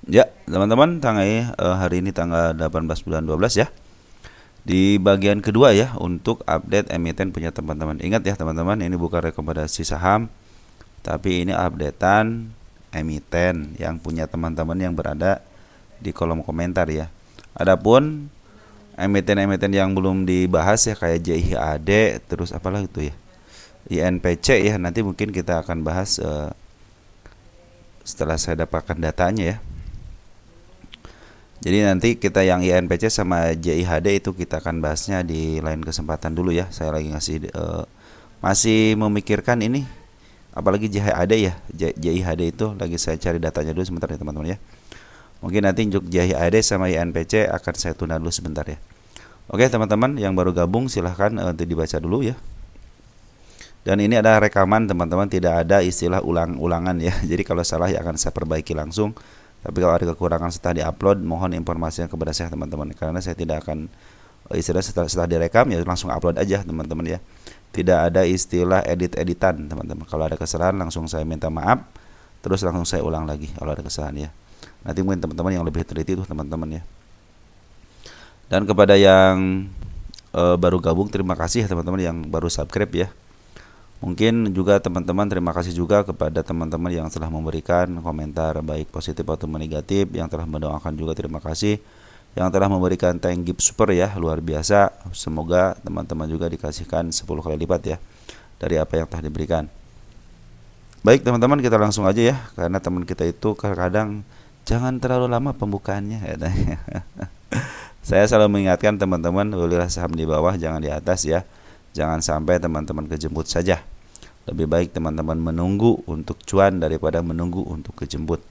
Ya, teman-teman, hari ini tanggal 18 bulan 12 ya. Di bagian kedua ya untuk update emiten punya teman-teman. Ingat ya teman-teman, ini bukan rekomendasi saham, tapi ini updatean emiten yang punya teman-teman yang berada di kolom komentar ya. Adapun emiten-emiten yang belum dibahas ya kayak JIHAD, terus apalah itu ya. INPC ya, nanti mungkin kita akan bahas setelah saya dapatkan datanya ya. Jadi nanti kita yang INPC sama JIHD itu kita akan bahasnya di lain kesempatan dulu ya. Saya lagi masih memikirkan ini, apalagi JIHD ya. JIHD itu lagi saya cari datanya dulu sebentar ya teman-teman ya. Mungkin nanti untuk JIHD sama INPC akan saya tunda dulu sebentar ya. Oke teman-teman yang baru gabung silahkan untuk dibaca dulu ya. Dan ini ada rekaman teman-teman, tidak ada istilah ulang-ulangan ya. Jadi kalau salah ya akan saya perbaiki langsung. Tapi kalau ada kekurangan setelah diupload, mohon informasinya kepada saya teman-teman. Karena saya tidak akan istilah setelah direkam ya langsung upload aja teman-teman ya. Tidak ada istilah edit-editan teman-teman. Kalau ada kesalahan langsung saya minta maaf, terus langsung saya ulang lagi kalau ada kesalahan ya. Nanti mungkin teman-teman yang lebih teliti itu teman-teman ya. Dan kepada yang baru gabung, terima kasih ya teman-teman yang baru subscribe ya. Mungkin juga teman-teman terima kasih juga kepada teman-teman yang telah memberikan komentar baik positif atau negatif, yang telah mendoakan juga terima kasih, yang telah memberikan thank gift super ya, luar biasa. Semoga teman-teman juga dikasihkan 10 kali lipat ya dari apa yang telah diberikan. Baik teman-teman, kita langsung aja ya, karena teman kita itu kadang jangan terlalu lama pembukaannya katanya. Saya selalu mengingatkan teman-teman, belilah saham di bawah jangan di atas ya. Jangan sampai teman-teman kejemput saja. Lebih baik teman-teman menunggu untuk cuan daripada menunggu untuk kejemput.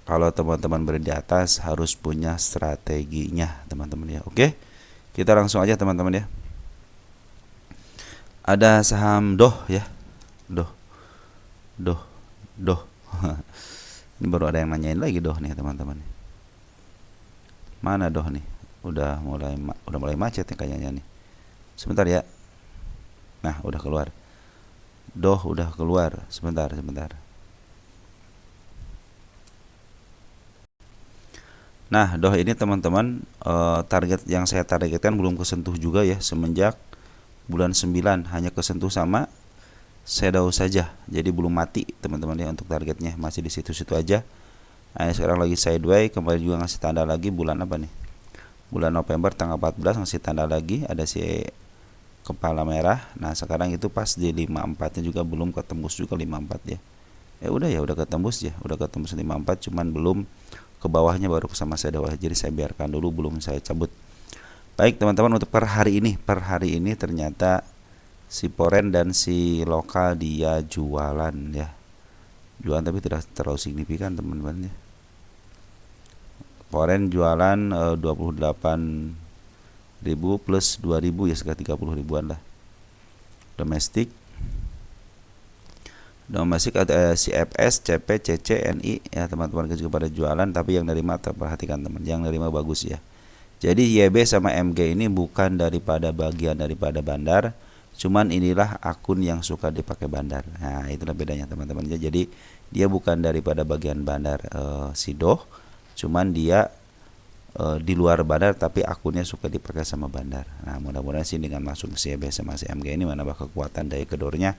Kalau teman-teman berada di atas harus punya strateginya teman-teman ya. Oke, kita langsung aja teman-teman ya. Ada saham doh ya. Doh, doh, doh. Ini baru ada yang nanyain lagi doh nih teman-teman. Mana doh nih? Udah mulai macet nih kayaknya nih. Sebentar ya. Nah, udah keluar. Doh udah keluar. Sebentar. Nah, doh ini teman-teman, target yang saya targetkan belum kesentuh juga ya semenjak bulan 9, hanya kesentuh sama shadow saja. Jadi belum mati teman-teman ya untuk targetnya, masih di situ-situ aja. Nah, sekarang lagi sideways, kemarin juga ngasih tanda lagi bulan apa nih? Bulan November tanggal 14 ngasih tanda lagi ada si kepala merah. Nah, sekarang itu pas di 54-nya juga belum ketembus juga 54 ya. Udah ketembus ya, udah ketembus 54 cuman belum ke bawahnya baru sama saya bawah. Jadi saya biarkan dulu belum saya cabut. Baik, teman-teman, untuk per hari ini ternyata si Poren dan si lokal dia jualan ya. Jualan tapi tidak terlalu signifikan, teman-teman ya. Poren jualan 28.000 plus 2.000 ya, sekitar 30 ribuan lah. Domestik ada CFS, CP, CC, NI ya teman-teman juga pada jualan, tapi yang nerima terperhatikan teman, yang nerima bagus ya. Jadi YB sama MG ini bukan bagian daripada bandar, cuman inilah akun yang suka dipakai bandar. Nah, itulah bedanya teman-teman ya. Jadi dia bukan daripada bagian bandar Sidoh, cuman dia di luar bandar tapi akunnya suka dipakai sama bandar. Nah, mudah-mudahan sih dengan masuk CB sama CMG ini menambah kekuatan daya gedornya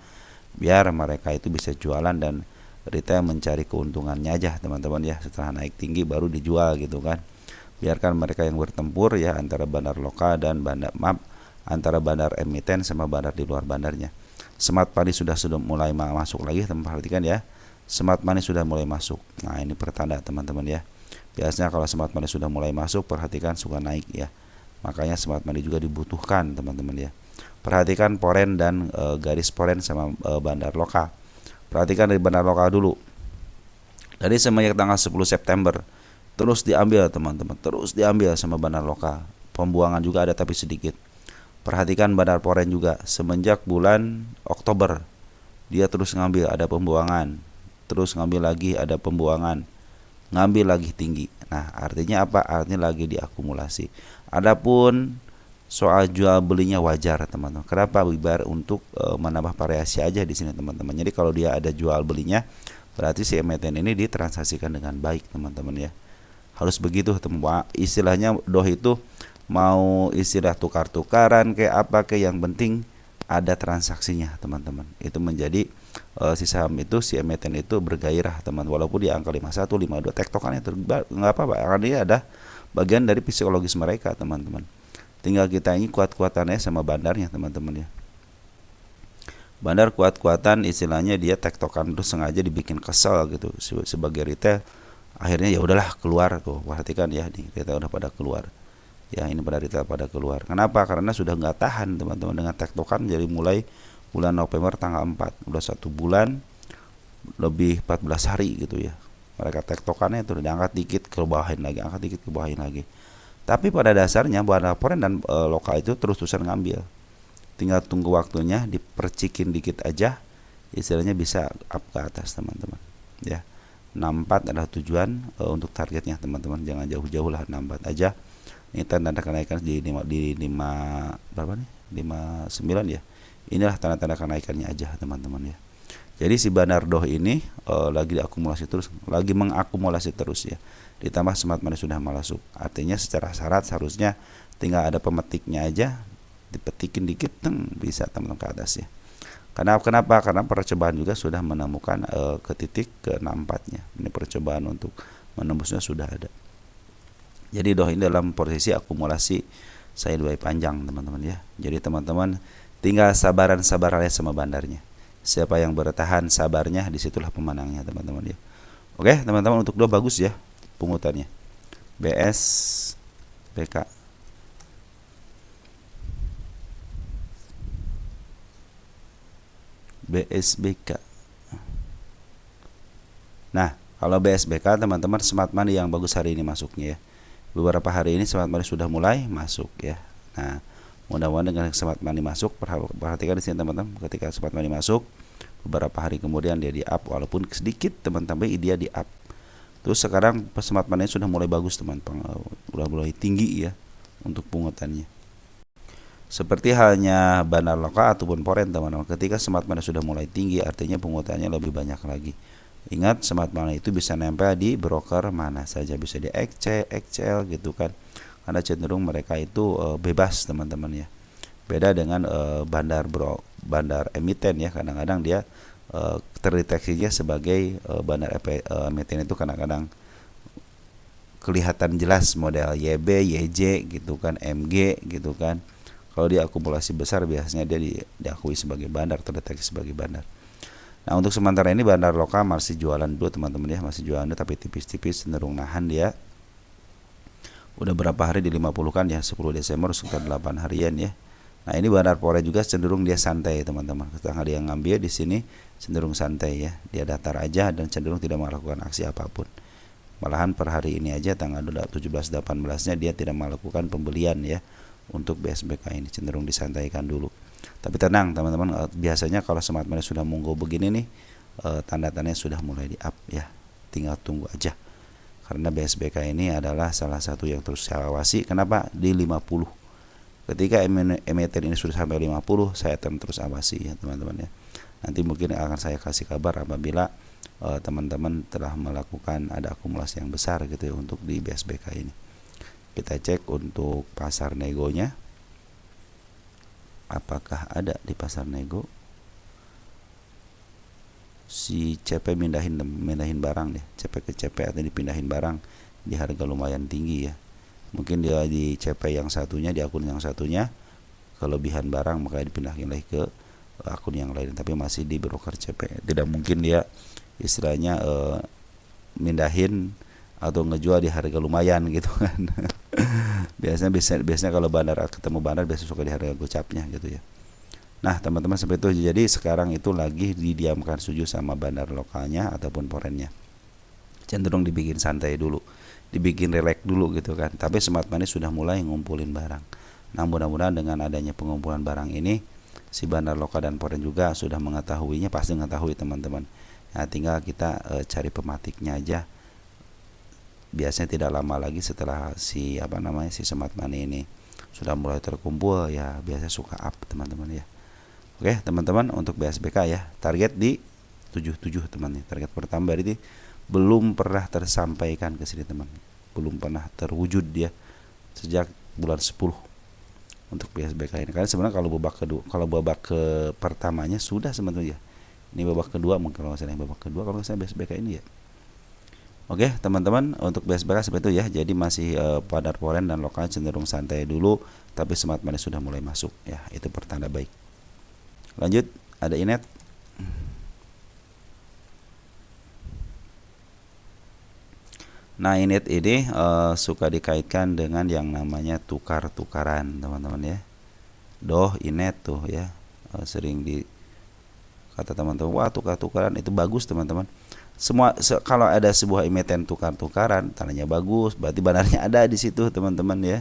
biar mereka itu bisa jualan dan retail mencari keuntungannya aja teman-teman ya. Setelah naik tinggi baru dijual gitu kan. Biarkan mereka yang bertempur ya antara bandar lokal dan antara bandar emiten sama bandar di luar bandarnya. Smart money sudah mulai masuk lagi teman-teman, perhatikan ya. Smart money sudah mulai masuk. Nah, ini pertanda teman-teman ya. Biasanya kalau smart money sudah mulai masuk, perhatikan suka naik ya. Makanya smart money juga dibutuhkan teman-teman ya. Perhatikan poren dan garis poren sama bandar lokal. Perhatikan dari bandar lokal dulu. Dari semenjak tanggal 10 September terus diambil teman-teman, terus diambil sama bandar lokal. Pembuangan juga ada tapi sedikit. Perhatikan bandar poren juga semenjak bulan Oktober dia terus ngambil, ada pembuangan, terus ngambil lagi, ada pembuangan, ngambil lagi tinggi. Nah, artinya apa? Artinya lagi diakumulasi. Adapun soal jual belinya wajar teman-teman. Kenapa? Biar untuk menambah variasi aja di sini teman-teman. Jadi kalau dia ada jual belinya berarti si emiten ini ditransaksikan dengan baik teman-teman ya. Harus begitu teman. Istilahnya doh itu mau istilah tukar-tukaran kayak apa kayak yang penting ada transaksinya teman-teman. Itu menjadi si saham itu si emiten itu bergairah teman, walaupun di angka 51 52 tektokannya nggak apa-apa karena dia ada bagian dari psikologis mereka teman-teman. Tinggal kita ini kuat-kuatannya sama bandarnya teman-teman ya. Bandar kuat-kuatan istilahnya dia tektokan terus sengaja dibikin kesel gitu sebagai retail, akhirnya ya udahlah keluar tuh. Perhatikan ya, nih retail udah pada keluar ya, ini pada retail pada keluar. Kenapa? Karena sudah nggak tahan teman-teman dengan tektokan. Jadi mulai bulan November tanggal 4 udah 1 bulan lebih 14 hari gitu ya, mereka tektokannya itu diangkat dikit ke bawahin lagi, angkat dikit ke bawahin lagi. Tapi pada dasarnya Bandar Foreign dan lokal itu terus-terusan ngambil, tinggal tunggu waktunya dipercikin dikit aja, istilahnya bisa up ke atas teman-teman ya. 64 adalah tujuan untuk targetnya teman-teman, jangan jauh-jauh lah, 64 aja. Ini tanda kenaikan di 5 berapa nih? 59 ya. Inilah tanda-tanda kenaikannya aja teman-teman ya. Jadi si Bandar Doh ini lagi diakumulasi terus, lagi mengakumulasi terus ya. Ditambah smart money sudah masuk. Artinya secara syarat seharusnya tinggal ada pemetiknya aja, dipetikin dikit bisa teman-teman ke atas ya. Kenapa? Karena percobaan juga sudah menemukan ke titik ke 64-nya. Ini percobaan untuk menembusnya sudah ada. Jadi Doh ini dalam posisi akumulasi sideways panjang teman-teman ya. Jadi teman-teman tinggal sabaran aja sama bandarnya. Siapa yang bertahan sabarnya, disitulah pemenangnya teman-teman ya. Oke teman-teman, untuk Doh bagus ya pungutannya. BSBK. BSBK. Nah, kalau BSBK teman-teman smart money yang bagus hari ini masuknya ya. Beberapa hari ini smart money sudah mulai masuk ya. Nah, mudah-mudahan dengan smart money masuk, perhatikan di sini teman-teman, ketika smart money masuk beberapa hari kemudian dia di up, walaupun sedikit teman-teman dia di up. Terus sekarang smart money sudah mulai bagus teman-teman, sudah mulai tinggi ya untuk pungutannya. Seperti halnya bandar lokal ataupun foreign teman-teman, ketika smart money sudah mulai tinggi artinya pungutannya lebih banyak lagi. Ingat, smart money itu bisa nempel di broker mana saja, bisa di XCL gitu kan, karena cenderung mereka itu bebas teman-teman ya. Beda dengan bandar emiten ya, kadang-kadang dia terdeteksinya sebagai bandar emiten itu kadang-kadang kelihatan jelas model YB, YJ gitu kan, MG gitu kan. Kalau dia akumulasi besar biasanya dia diakui sebagai bandar, terdeteksi sebagai bandar. Nah, untuk sementara ini bandar lokal masih jualan dulu teman-teman ya, masih jualan dulu tapi tipis-tipis, cenderung nahan dia. Udah berapa hari di 50 kan ya, 10 Desember sekitar 8 harian ya. Nah, ini bandar foreign juga cenderung dia santai teman-teman. Ketika dia ngambil di sini cenderung santai ya. Dia datar aja dan cenderung tidak melakukan aksi apapun. Malahan per hari ini aja tanggal 17-18-nya dia tidak melakukan pembelian ya. Untuk BSBK ini cenderung disantaikan dulu. Tapi tenang teman-teman, biasanya kalau smart money sudah monggo begini nih, tanda-tandanya sudah mulai di up ya. Tinggal tunggu aja. Karena BSBK ini adalah salah satu yang terus saya awasi. Kenapa? Di 50. Ketika emiten ini sudah sampai 50, saya akan terus awasi ya teman-teman ya. Nanti mungkin akan saya kasih kabar apabila teman-teman telah melakukan ada akumulasi yang besar gitu ya untuk di BSBK ini. Kita cek untuk pasar negonya, apakah ada di pasar nego si CP mindahin barang deh, CP ke CP atau dipindahin barang di harga lumayan tinggi ya. Mungkin dia di CP yang satunya, di akun yang satunya kelebihan barang, maka dipindahin lagi ke akun yang lain, tapi masih di broker CP. Tidak mungkin dia istilahnya mindahin atau ngejual di harga lumayan gitu kan. biasanya kalau bandar ketemu bandar biasanya suka di harga gocapnya gitu ya. Nah teman-teman, seperti itu. Jadi sekarang itu lagi didiamkan setuju sama bandar lokalnya ataupun foreignnya, cenderung dibikin santai dulu, dibikin relax dulu gitu kan. Tapi smart money sudah mulai ngumpulin barang. Nah mudah-mudahan dengan adanya pengumpulan barang ini, si bandar lokal dan foreign juga sudah mengetahuinya, pasti mengetahui teman-teman. Nah tinggal kita cari pematiknya aja. Biasanya tidak lama lagi setelah si smart money ini sudah mulai terkumpul ya, biasa suka up teman-teman ya. Oke teman-teman, untuk BSBK ya target di 77 teman nih. Target pertama berarti belum pernah tersampaikan ke sini teman. Belum pernah terwujud dia sejak bulan 10 untuk BSBK ini. Karena sebenarnya kalau babak ke pertamanya sudah sebenarnya. Ini babak kedua mungkin kalau saya babak kedua kalau saya BSBK ini ya. Oke teman-teman, untuk BSBK seperti itu ya. Jadi masih pada foreign dan lokal cenderung santai dulu, tapi smart money sudah mulai masuk ya. Itu pertanda baik. Lanjut, ada Inet. Nah, Inet ini suka dikaitkan dengan yang namanya tukar-tukaran, teman-teman ya. Doh, Inet tuh ya. Sering di kata teman-teman, wah tukar-tukaran itu bagus, teman-teman. Kalau ada sebuah emiten tukar-tukaran, tandanya bagus, berarti bandarnya ada di situ, teman-teman ya.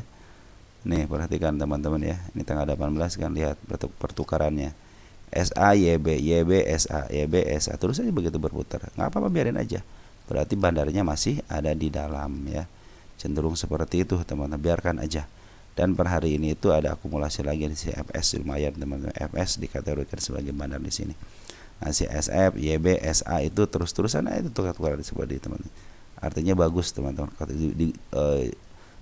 Nih, perhatikan teman-teman ya. Ini tanggal 18 kan, lihat pertukarannya. SA YB YB SA YB SA terus aja begitu berputar. Nggak apa-apa, biarin aja. Berarti bandarnya masih ada di dalam ya. Cenderung seperti itu, teman-teman, biarkan aja. Dan per hari ini itu ada akumulasi lagi di CFS, lumayan teman-teman. FS dikategorikan sebagai bandar di sini. Nah, si SF, YB, SA itu terus-terusan itu tukar-tukaran seperti itu, teman-teman. Artinya bagus, teman-teman.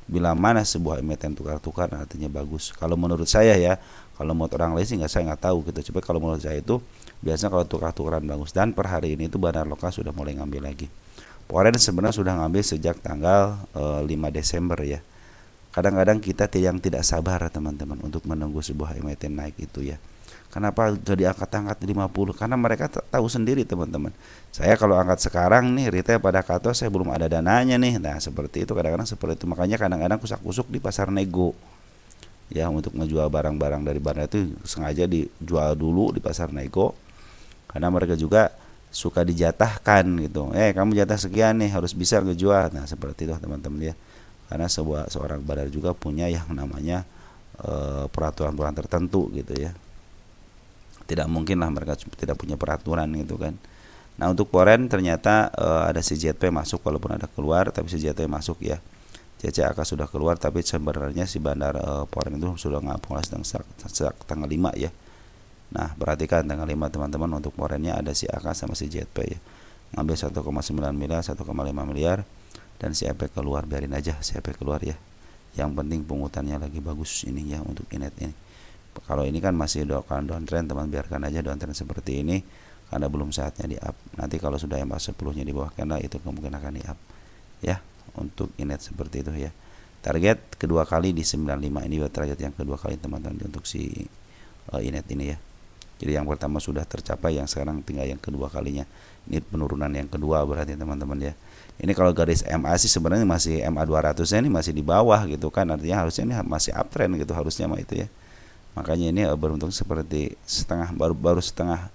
Bila mana sebuah emiten tukar-tukar artinya bagus. Kalau menurut saya ya, kalau menurut orang lain sih saya nggak tahu gitu. Coba kalau menurut saya itu biasanya kalau tukar-tukaran bagus. Dan per hari ini itu bandar lokal sudah mulai ngambil lagi. Foreign sebenarnya sudah ngambil sejak tanggal 5 Desember ya. Kadang-kadang kita yang tidak sabar teman-teman untuk menunggu sebuah emiten naik itu ya. Kenapa jadi angkat-angkat 50? Karena mereka tahu sendiri teman-teman. Saya kalau angkat sekarang nih retail pada kato saya belum ada dananya nih. Nah seperti itu, kadang-kadang seperti itu. Makanya kadang-kadang kusak-kusuk di pasar nego. Ya, untuk menjual barang-barang dari bandar itu sengaja dijual dulu di pasar nego. Karena mereka juga suka dijatahkan gitu. Kamu jatah sekian nih, harus bisa ngejual. Nah seperti itu teman-teman ya. Karena seorang bandar juga punya yang namanya peraturan-peraturan tertentu gitu ya. Tidak mungkin lah mereka tidak punya peraturan gitu kan. Nah untuk foreign ternyata ada CJP masuk, walaupun ada keluar tapi CJP masuk ya. CCAK sudah keluar, tapi sebenarnya si bandar foreign itu sudah ngakumulasi sejak tanggal 5 ya. Nah perhatikan tanggal 5 teman-teman, untuk foreignnya ada si AK sama si JP ya. Ngambil 1,9 miliar, 1,5 miliar, dan si EP keluar, biarin aja si EP keluar ya. Yang penting pungutannya lagi bagus ini ya untuk Inet ini. Kalau ini kan masih downtrend, teman, biarkan aja downtrend seperti ini karena belum saatnya di up. Nanti kalau sudah MA10-nya di bawah candle itu kemungkinan akan di up ya. Untuk Inet seperti itu ya. Target kedua kali di 95, ini target yang kedua kali teman-teman untuk si Inet ini ya. Jadi yang pertama sudah tercapai, yang sekarang tinggal yang kedua kalinya. Ini penurunan yang kedua berarti teman-teman ya. Ini kalau garis MA sih sebenarnya masih MA 200-nya ini masih di bawah gitu kan. Artinya harusnya ini masih uptrend gitu harusnya mah itu ya. Makanya ini beruntung seperti setengah baru setengah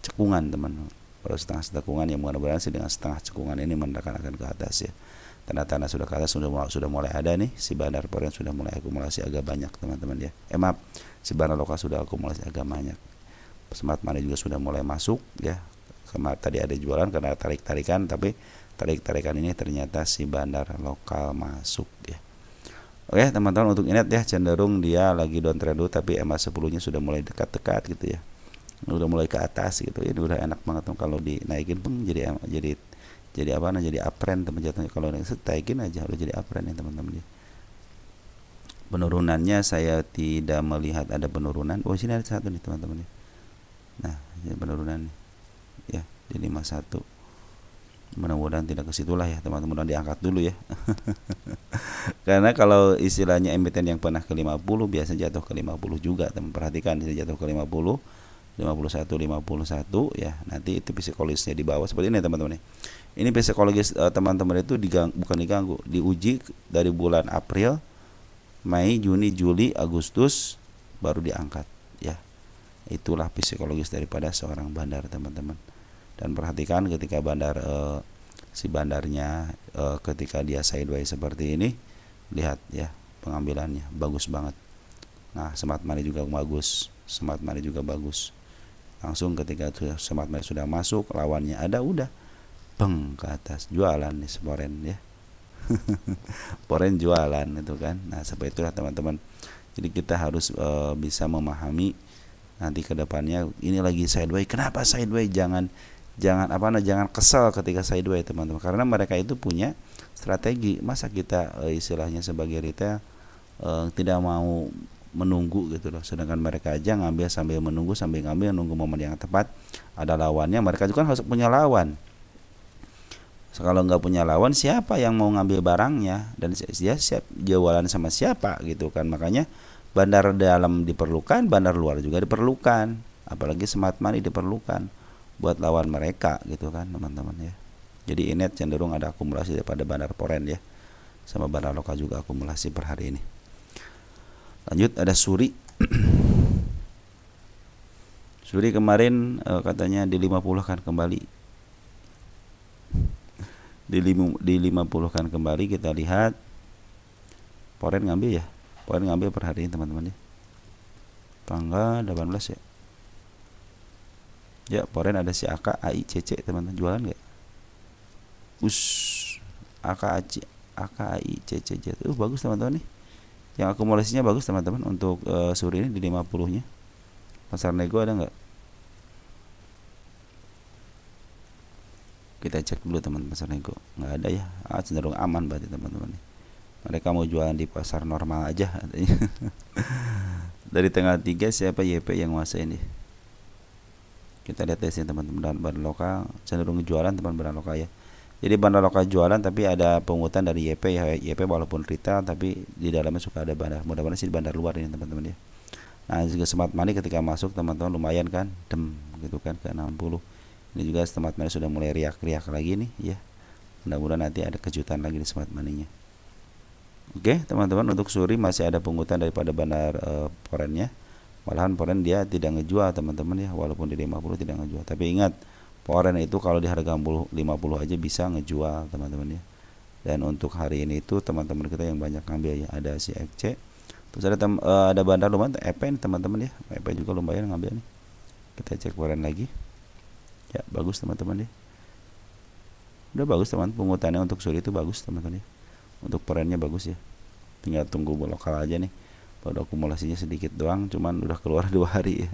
cekungan teman. Baru setengah cekungan, yang mudah-mudahan sih dengan setengah cekungan ini mendekatkan akan ke atas ya. Tanda-tanda sudah ke atas, sudah mulai ada nih, si bandar foreign sudah mulai akumulasi agak banyak teman-teman ya. Maaf, si bandar lokal sudah akumulasi agak banyak. Smart money juga sudah mulai masuk ya. Kemarin tadi ada jualan karena tarik-tarikan, tapi tarik-tarikan ini ternyata si bandar lokal masuk ya. Oke teman-teman, untuk Inet ya cenderung dia lagi downtrend dulu, tapi MA10-nya sudah mulai dekat-dekat gitu ya. Udah mulai ke atas gitu ya. Ini udah enak banget tuh kalau dinaikin pun jadi apa namanya, jadi uptrend teman jatuhnya. Kalau naikin aja udah jadi uptrend ya teman-teman ya. Penurunannya saya tidak melihat ada penurunan. Oh sini ada satu nih teman-teman ya. Nah, ini penurunan ya, jadi 51. Mudah-mudahan tidak ke situlah ya teman-teman, diangkat dulu ya. Karena kalau istilahnya emiten yang pernah ke 50 biasa jatuh ke 50 juga, teman. Perhatikan bisa jatuh ke 50, 51, 51 ya. Nanti itu psikologisnya di bawah seperti ini teman-teman. Ini psikologis teman-teman itu bukan diganggu, diuji dari bulan April, Mei, Juni, Juli, Agustus baru diangkat ya. Itulah psikologis daripada seorang bandar teman-teman. Dan perhatikan ketika bandar si bandarnya ketika dia sideways seperti ini, lihat ya pengambilannya bagus banget. Nah smart money juga bagus, smart money juga bagus. Langsung ketika smart money sudah masuk, lawannya ada, udah beng ke atas, jualan nih foreign ya. Foreign jualan itu kan. Nah seperti itulah teman-teman. Jadi kita harus bisa memahami nanti ke depannya ini lagi sideways. Kenapa sideways? jangan kesal ketika sideways teman-teman, karena mereka itu punya strategi. Masa kita istilahnya sebagai retail tidak mau menunggu gitu loh, sedangkan mereka aja ngambil sambil menunggu, sambil ngambil nunggu momen yang tepat ada lawannya. Mereka juga harus punya lawan. Kalau nggak punya lawan, siapa yang mau ngambil barangnya, dan dia siap jualan sama siapa gitu kan. Makanya bandar dalam diperlukan, bandar luar juga diperlukan, apalagi smart money diperlukan buat lawan mereka gitu kan teman-teman ya. Jadi Inet cenderung ada akumulasi daripada bandar foreign ya, sama bandar lokal juga akumulasi per hari ini. Lanjut ada Suri. Suri kemarin katanya di 50 kan kembali, di 50 kan kembali. Kita lihat foreign ngambil ya, foreign ngambil per hari ini teman-teman ya, tanggal 18 ya. Ya, foreign ada si AK AICC teman-teman, jualan nggak? AKAICCJ. Bagus teman-teman nih. Yang akumulasinya bagus teman-teman untuk Suri ini di 50-nya. Pasar nego ada nggak? Kita cek dulu teman-teman, pasar nego nggak ada ya. Cenderung aman berarti teman-teman. Mereka mau jualan di pasar normal aja katanya. Dari tanggal 3 siapa YP yang nguasain ya? Kita lihat di sini teman-teman, bandar lokal cenderung jualan teman bandar lokal ya. Jadi bandar lokal jualan tapi ada pungutan dari YP ya. YP walaupun retail tapi di dalamnya suka ada bandar. Mudah-mudahan sih bandar luar ini teman-teman ya. Nah juga smart money ketika masuk teman-teman lumayan kan, gitu kan ke 60. Ini juga smart money sudah mulai riak-riak lagi nih ya. Mudah-mudahan nanti ada kejutan lagi di smart money-nya. Oke teman-teman, untuk Suri masih ada pungutan daripada bandar foreign-nya. Malahan foreign dia tidak ngejual teman-teman ya, walaupun di 50 tidak ngejual. Tapi ingat, foreign itu kalau di harga 50 aja bisa ngejual teman-teman ya. Dan untuk hari ini itu teman-teman kita yang banyak ngambil ya, ada si FC. Terus ada bandar lumayan EP teman-teman ya. EP juga lumayan ngambil nih. Kita cek foreign lagi. Ya, bagus teman-teman ya. Udah bagus teman, pungutannya untuk Suri itu bagus teman-teman ya. Untuk foreignnya bagus ya. Tinggal tunggu lokal aja nih. Baru akumulasinya sedikit doang, cuman udah keluar 2 hari ya.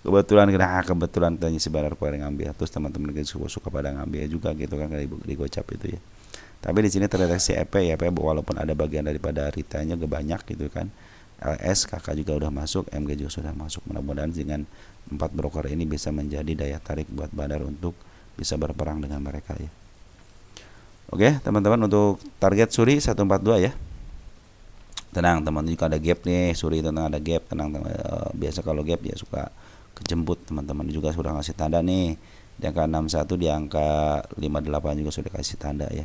Kebetulan tanya si bandar foreign ngambil. Terus teman-teman suka pada ngambil juga gitu kan di gocap itu ya. Tapi di sini terdeteksi EP ya, EP walaupun ada bagian daripada retailnya gak banyak gitu kan. LS kakak juga udah masuk, MG juga sudah masuk. Mudah-mudahan dengan 4 broker ini bisa menjadi daya tarik buat bandar untuk bisa berperang dengan mereka ya. Oke teman-teman, untuk target Suri 142 ya. Tenang teman, juga ada gap nih Suri, tenang ada gap, tenang teman. Biasa kalau gap dia suka kejemput teman-teman. Juga sudah ngasih tanda nih di angka 61, di angka 58 juga sudah kasih tanda ya.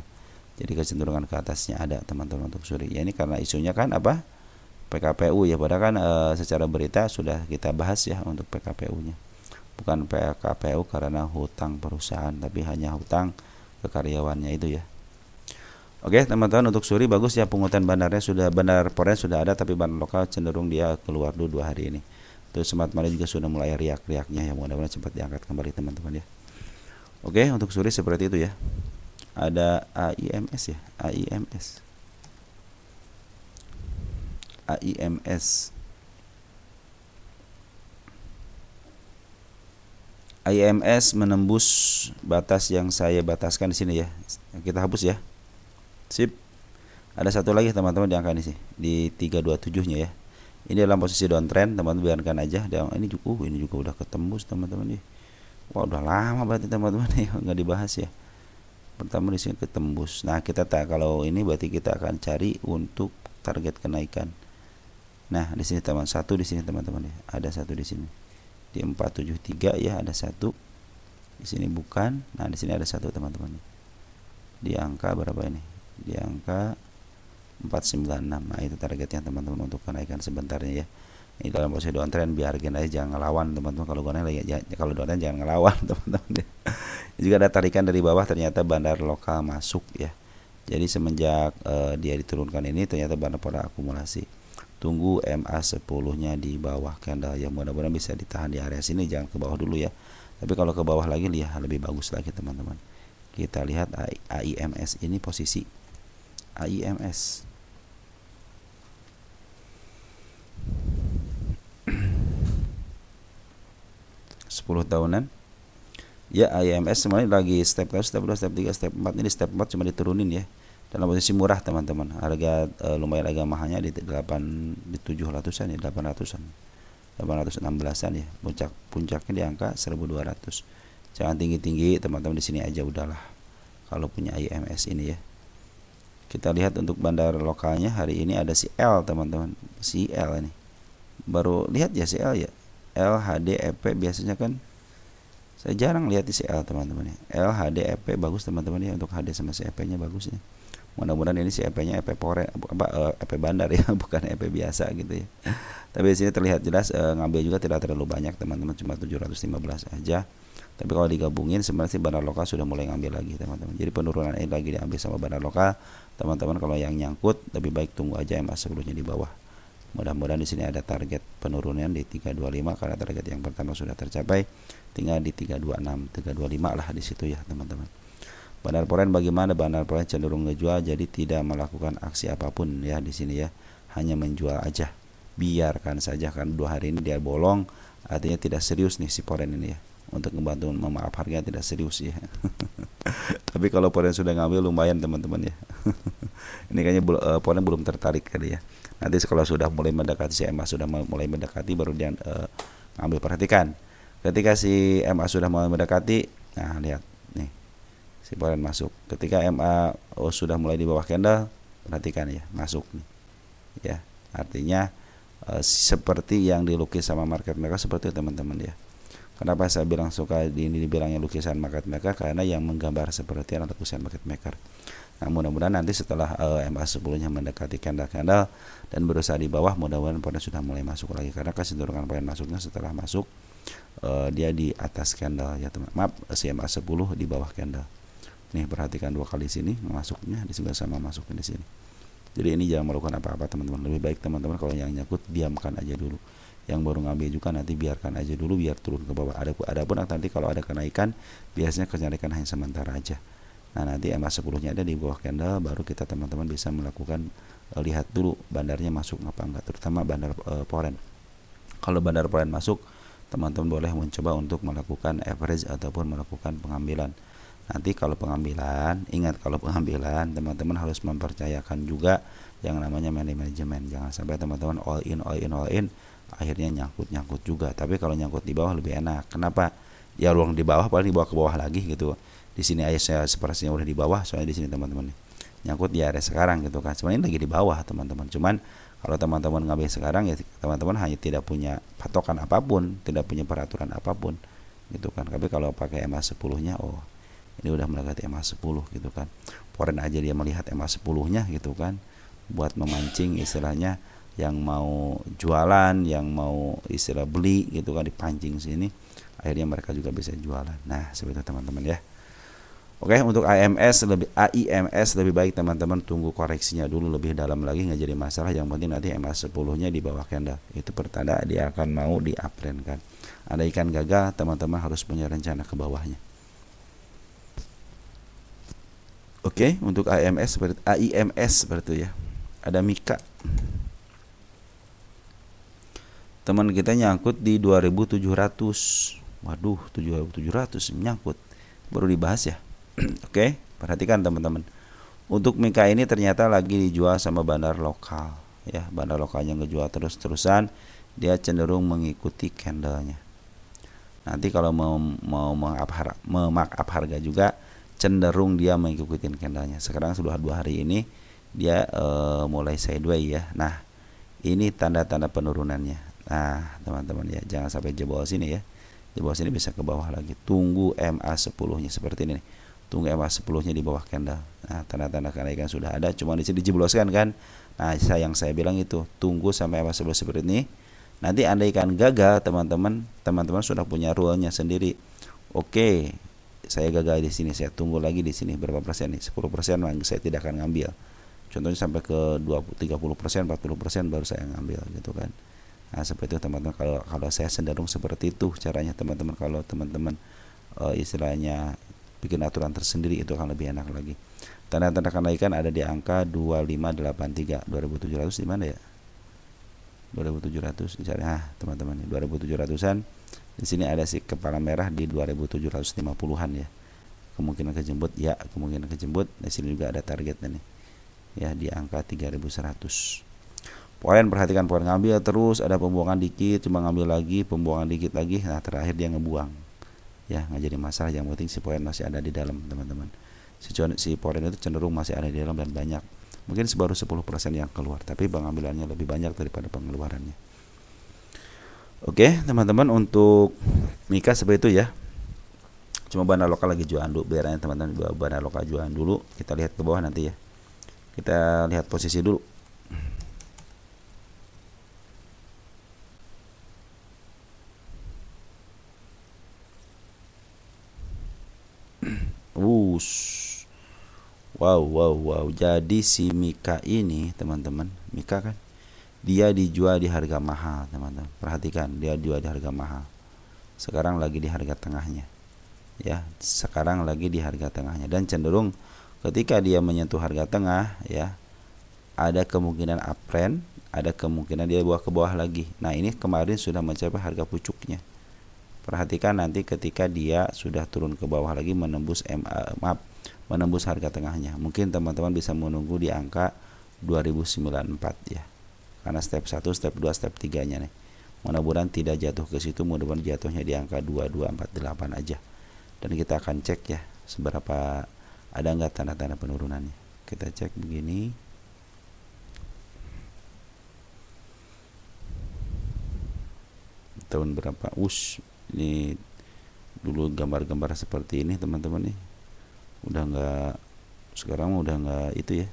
Jadi kecenderungan ke atasnya ada teman-teman untuk Suri ya. Ini karena isunya kan apa, PKPU ya, padahal kan secara berita sudah kita bahas ya untuk PKPU nya. Bukan PKPU karena hutang perusahaan, tapi hanya hutang ke karyawannya itu ya. Oke teman-teman, untuk Suri bagus ya, pungutan bandarnya sudah, bandar foreign sudah ada, tapi bandar lokal cenderung dia keluar dulu 2 hari ini. Terus smart money juga sudah mulai riak-riaknya ya, mudah-mudahan cepat diangkat kembali teman-teman ya. Oke, untuk Suri seperti itu ya. Ada AIMS ya, AIMS menembus batas yang saya bataskan di sini ya. Kita hapus ya. Sip. Ada satu lagi teman-teman di angka ini sih, di 327-nya ya. Ini dalam posisi downtrend, teman-teman biarkan aja. Dan ini juga udah ketembus teman-teman nih. Wah, udah lama berarti teman-teman ya enggak dibahas ya. Pertama di sini ketembus. Nah, kita kalau ini berarti kita akan cari untuk target kenaikan. Nah, di sini satu di sini teman-teman ya. Ada satu di sini. Di 473 ya, ada satu. Di sini bukan. Nah, di sini ada satu teman-teman. Di angka berapa ini? Di angka 496. Nah, itu targetnya teman-teman untuk kenaikan sebentarnya ya. Ini dalam posisi downtrend, biarkan aja, jangan ngelawan teman-teman. Kalau downtrend jangan ngelawan teman-teman. Juga ada tarikan dari bawah, ternyata bandar lokal masuk ya. Jadi semenjak dia diturunkan ini, ternyata bandar pada akumulasi. Tunggu MA10-nya di bawah candle ya, mudah-mudahan bisa ditahan di area sini, jangan ke bawah dulu ya. Tapi kalau ke bawah lagi lihat lebih bagus lagi teman-teman. Kita lihat AIMS ini posisi AIMS 10 tahunan Ya, IMS semuanya lagi step 1, step 2, step 3, step 4. Ini step 4 cuma diturunin ya. Dalam posisi murah teman-teman. Harga lumayan agak mahalnya di 8 di 700-an ya, 800-an. 816-an ya. Puncaknya di angka 1200. Jangan tinggi-tinggi teman-teman, di sini aja udahlah. Kalau punya IMS ini ya. Kita lihat untuk bandar lokalnya hari ini ada si L teman-teman. Si L ini. Baru lihat ya si L ya. L, HD, EP biasanya kan saya jarang lihat di CL teman-teman ya. L, HD, EP bagus teman-teman ya, untuk HD sama si EP-nya bagus ya. Mudah-mudahan ini si EP-nya EP pore EP bandar ya, bukan EP biasa gitu ya. Tapi di sini terlihat jelas ngambil juga tidak terlalu banyak teman-teman, cuma 715 aja. Tapi kalau digabungin sebenarnya si bandar lokal sudah mulai ngambil lagi teman-teman. Jadi penurunan ini lagi diambil sama bandar lokal. Teman-teman kalau yang nyangkut lebih baik tunggu aja MA sebelumnya di bawah. Mudah-mudahan di sini ada target penurunan di 325 karena target yang pertama sudah tercapai. Tinggal di 326, 325 lah di situ ya teman-teman. Bandar Poren bagaimana? Bandar Poren cenderung ngejual, jadi tidak melakukan aksi apapun ya di sini ya. Hanya menjual aja. Biarkan saja kan 2 hari ini dia bolong, artinya tidak serius nih si Poren ini ya. Untuk membantu memaaf harganya tidak serius ya. Tapi kalau Poren sudah ngambil lumayan teman-teman ya. Ini kayaknya Poren belum tertarik kali ya. Nanti kalau sudah mulai mendekati si MA sudah mulai mendekati baru dia ngambil. Perhatikan. Ketika si MA sudah mulai mendekati, nah lihat nih. Si Poren masuk. Ketika MA sudah mulai di bawah candle, perhatikan ya, masuk nih. Ya, artinya seperti yang dilukis sama market maker seperti itu teman-teman ya. Kenapa saya bilang suka ini dibilangnya lukisan market maker? Karena yang menggambar seperti adalah lukisan market maker. Nah, mudah-mudahan nanti setelah MA10-nya mendekati candle-candle dan berusaha di bawah, mudah-mudahan Poren sudah mulai masuk lagi karena kecenderungan Poren masuknya setelah masuk dia di atas candle ya teman. Maaf, si MA10 di bawah candle. Nih perhatikan 2 kali sini masuknya di sebelah sama masuknya di sini. Jadi ini jangan melakukan apa-apa teman-teman. Lebih baik teman-teman kalau yang nyangkut diamkan aja dulu. Yang baru ngambil juga nanti biarkan aja dulu biar turun ke bawah. Adapun nanti kalau ada kenaikan biasanya kenaikan hanya sementara aja. Nah nanti MA10-nya ada di bawah candle baru kita teman-teman bisa melakukan lihat dulu bandarnya masuk apa enggak, terutama bandar Poren. Kalau bandar Poren masuk, teman-teman boleh mencoba untuk melakukan average ataupun melakukan pengambilan. Nanti kalau pengambilan, ingat kalau pengambilan teman-teman harus mempercayakan juga yang namanya manajemen. Jangan sampai teman-teman all in akhirnya nyangkut juga. Tapi kalau nyangkut di bawah lebih enak. Kenapa? Ya ruang di bawah paling dibawa ke bawah lagi gitu. Di sini aja saya sepertinya udah di bawah, soalnya di sini teman-teman nyangkut di area sekarang gitu kan. Sebenarnya lagi di bawah teman-teman. Cuman kalau teman-teman ngambil sekarang ya teman-teman hanya tidak punya patokan apapun, tidak punya peraturan apapun gitu kan. Tapi kalau pakai MA10-nya ini udah mendekati MA10 gitu kan. Poren aja dia melihat MA10-nya gitu kan. Buat memancing istilahnya yang mau jualan, yang mau istilah beli gitu kan, dipancing sini. Akhirnya mereka juga bisa jualan. Nah, seperti itu teman-teman ya. Oke, untuk AIMS lebih baik teman-teman tunggu koreksinya dulu lebih dalam lagi, nggak jadi masalah. Yang penting nanti MA10-nya di bawah candle. Itu pertanda dia akan mau di-uptrend kan. Ada ikan gagal, teman-teman harus punya rencana ke bawahnya. Oke, untuk AIMS seperti itu ya. Ada Mika. Teman kita nyangkut di 2700. Waduh, 2700 nyangkut. Baru dibahas ya. Oke, perhatikan teman-teman. Untuk Mika ini ternyata lagi dijual sama bandar lokal ya. Bandar lokalnya ngejual terus-terusan, dia cenderung mengikuti candlenya. Nanti kalau mau memarkup harga juga cenderung dia mengikuti candlenya. Sekarang sudah 2 hari ini dia mulai sideways ya. Nah, ini tanda-tanda penurunannya. Nah, teman-teman ya, jangan sampai jebol sini ya. Jebol sini bisa ke bawah lagi. Tunggu MA10-nya seperti ini nih. Tunggu MA10-nya di bawah candle. Nah, tanda-tanda kenaikan sudah ada, cuma di sini dijebloskan kan. Nah, saya bilang itu, tunggu sampai MA10 seperti ini. Nanti andaikan gagal, teman-teman sudah punya rule-nya sendiri. Oke, saya gagal di sini, saya tunggu lagi di sini berapa persen nih? 10% saya tidak akan ngambil. Contohnya sampai ke 20, 30%, 40% baru saya ngambil gitu kan. Nah, seperti itu teman-teman. Kalau saya cenderung seperti itu caranya teman-teman. Kalau teman-teman istilahnya bikin aturan tersendiri itu akan lebih enak lagi. Tanda-tanda kenaikan ada di angka 2583. 2700 di mana ya? 2700 dicari. Teman-teman, 2700-an. Di sini ada si kepala merah di 2750-an ya. Kemungkinan kejemput ya, kemungkinan kejemput. Di sini juga ada targetnya nih. Ya, di angka 3100. Poin, perhatikan poin, ngambil terus, ada pembuangan dikit, cuma ngambil lagi, pembuangan dikit lagi. Nah, terakhir dia ngebuang. Ya, nggak jadi masalah, yang penting si poin masih ada di dalam, teman-teman. Si poin itu cenderung masih ada di dalam dan banyak. Mungkin baru 10% yang keluar, tapi pengambilannya lebih banyak daripada pengeluarannya. Oke, teman-teman, untuk Mika seperti itu ya. Cuma bandar lokal lagi jualan dulu, biarnya teman-teman bandar lokal jualan dulu. Kita lihat ke bawah nanti ya. Kita lihat posisi dulu. Wow. Jadi si Mika ini, teman-teman, Mika kan dia dijual di harga mahal, teman-teman. Perhatikan, dia jual di harga mahal. Sekarang lagi di harga tengahnya. Ya, sekarang lagi di harga tengahnya dan cenderung ketika dia menyentuh harga tengah ya, ada kemungkinan uptrend, ada kemungkinan dia ke bawah lagi. Nah, ini kemarin sudah mencapai harga pucuknya. Perhatikan nanti ketika dia sudah turun ke bawah lagi menembus menembus harga tengahnya. Mungkin teman-teman bisa menunggu di angka 2094 ya. Karena step 1, step 2, step 3-nya nih. Mudah-mudahan tidak jatuh ke situ, mudah-mudahan jatuhnya di angka 2248 aja. Dan kita akan cek ya seberapa, ada enggak tanda-tanda penurunannya. Kita cek begini. Tahun berapa? Ini dulu gambar-gambar seperti ini, teman-teman nih. Udah enggak, sekarang udah enggak itu ya.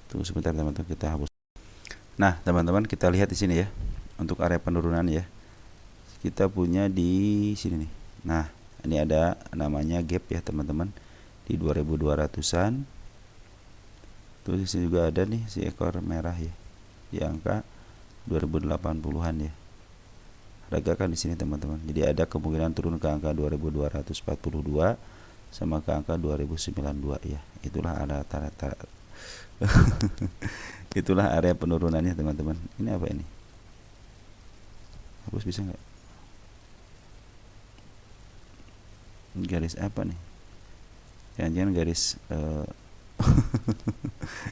Tunggu sebentar teman-teman, kita hapus. Nah, teman-teman, kita lihat di sini ya. Untuk area penurunan ya. Kita punya di sini nih. Nah, ini ada namanya gap ya, teman-teman. Di 2200-an. Terus di sini juga ada nih si ekor merah ya. Di angka 2080-an ya. Harga kan di sini, teman-teman. Jadi ada kemungkinan turun ke angka 2242 sama ke angka 2092 ya. Itulah ada tanda-tanda itulah area penurunannya, teman-teman. Ini apa ini? Hapus bisa nggak? Garis apa nih? Jangan-jangan garis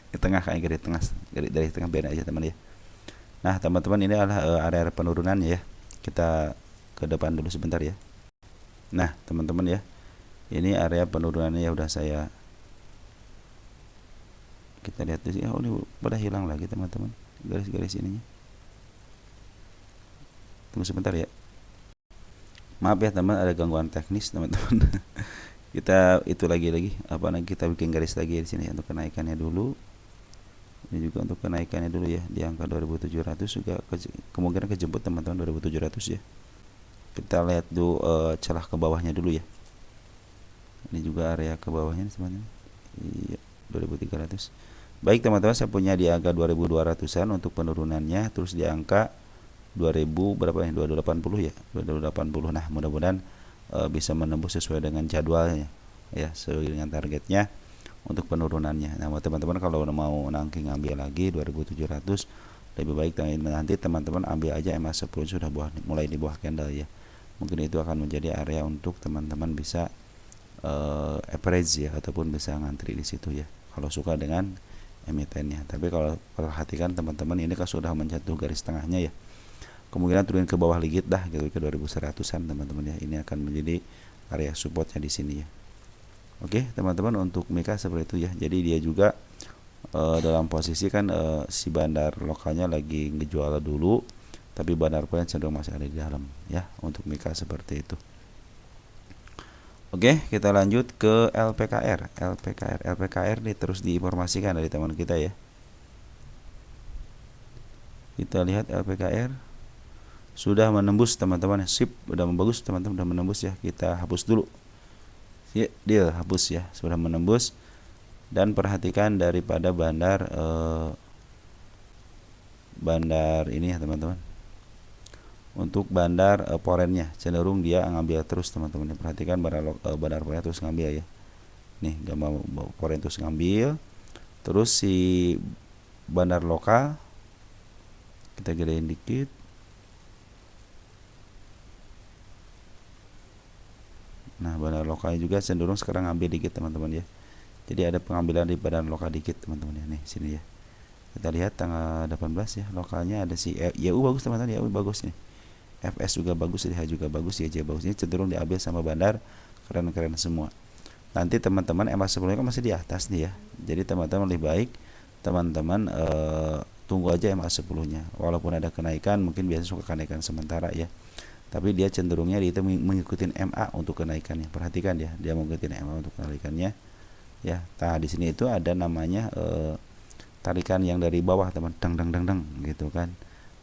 di tengah, kayak garis tengah, garis dari tengah beda aja, teman ya. Nah, teman-teman, ini adalah area penurunannya ya. Kita ke depan dulu sebentar ya. Nah, teman-teman ya, ini area penurunannya ya, udah saya, kita lihat di sini. Ini pada hilang lagi, teman-teman, garis-garis ininya. Tunggu sebentar ya. Maaf ya teman, ada gangguan teknis, teman-teman. Kita itu lagi kita bikin garis lagi di sini untuk kenaikannya dulu. Ini juga untuk kenaikannya dulu ya, di angka 2700 juga kemungkinan kejemput, teman-teman, 2700 ya. Kita lihat dulu celah ke bawahnya dulu ya. Ini juga area ke bawahnya, teman-teman. Iya, 2300. Baik, teman-teman, saya punya di angka 2200-an untuk penurunannya, terus di angka 2000 berapa ya? 2280 ya. 2280. Nah, mudah-mudahan bisa menembus sesuai dengan jadwalnya ya, sesuai dengan targetnya untuk penurunannya. Nah, teman-teman kalau mau nangking ambil lagi 2700, lebih baik nanti teman-teman ambil aja MA10 sudah mulai di bawah candle ya. Mungkin itu akan menjadi area untuk teman-teman bisa average ya, ataupun bisa ngantri di situ ya, kalau suka dengan emitennya. Tapi kalau perhatikan teman-teman, ini kan sudah menjatuh garis tengahnya ya, kemungkinan turun ke bawah dikit dah gitu, ke 2100-an, teman-teman ya. Ini akan menjadi area supportnya di sini ya. Oke, teman-teman, untuk Mika seperti itu ya. Jadi dia juga dalam posisi kan si bandar lokalnya lagi ngejual dulu, tapi bandar poin cenderung masih ada di dalam ya. Untuk Mika seperti itu. Oke, kita lanjut ke LPKR. LPKR ini terus diinformasikan dari teman kita ya. Kita lihat LPKR sudah menembus, teman-teman. Sip, udah bagus, teman-teman, udah menembus ya. Kita hapus dulu. Ya, dia hapus ya, sudah menembus. Dan perhatikan daripada bandar bandar ini ya, teman-teman. Untuk bandar porennya cenderung dia ngambil terus, teman-teman. Perhatikan bandar porennya terus ngambil ya. Nih, gambar poren terus ngambil. Terus si bandar lokal kita gedein dikit. Nah, bandar lokalnya juga cenderung sekarang ngambil dikit teman-teman ya. Jadi ada pengambilan di bandar lokal dikit teman-teman ya. Nih sini ya. Kita lihat tanggal 18 ya, lokalnya ada si YU bagus teman-teman, YU bagus nih. FS juga bagus, LH juga bagus, YJ bagus. Ini cenderung diambil sama bandar, keren-keren semua. Nanti teman-teman MA sebelumnya kan masih di atas nih ya. Jadi teman-teman lebih baik teman-teman tunggu aja MA 10-nya. Walaupun ada kenaikan, mungkin biasa suka kenaikan sementara ya. Tapi dia cenderungnya itu mengikuti MA untuk kenaikannya. Perhatikan ya, dia mengikuti MA untuk kenaikannya. Ya, nah di sini itu ada namanya tarikan yang dari bawah teman, dang dang dang dang gitu kan.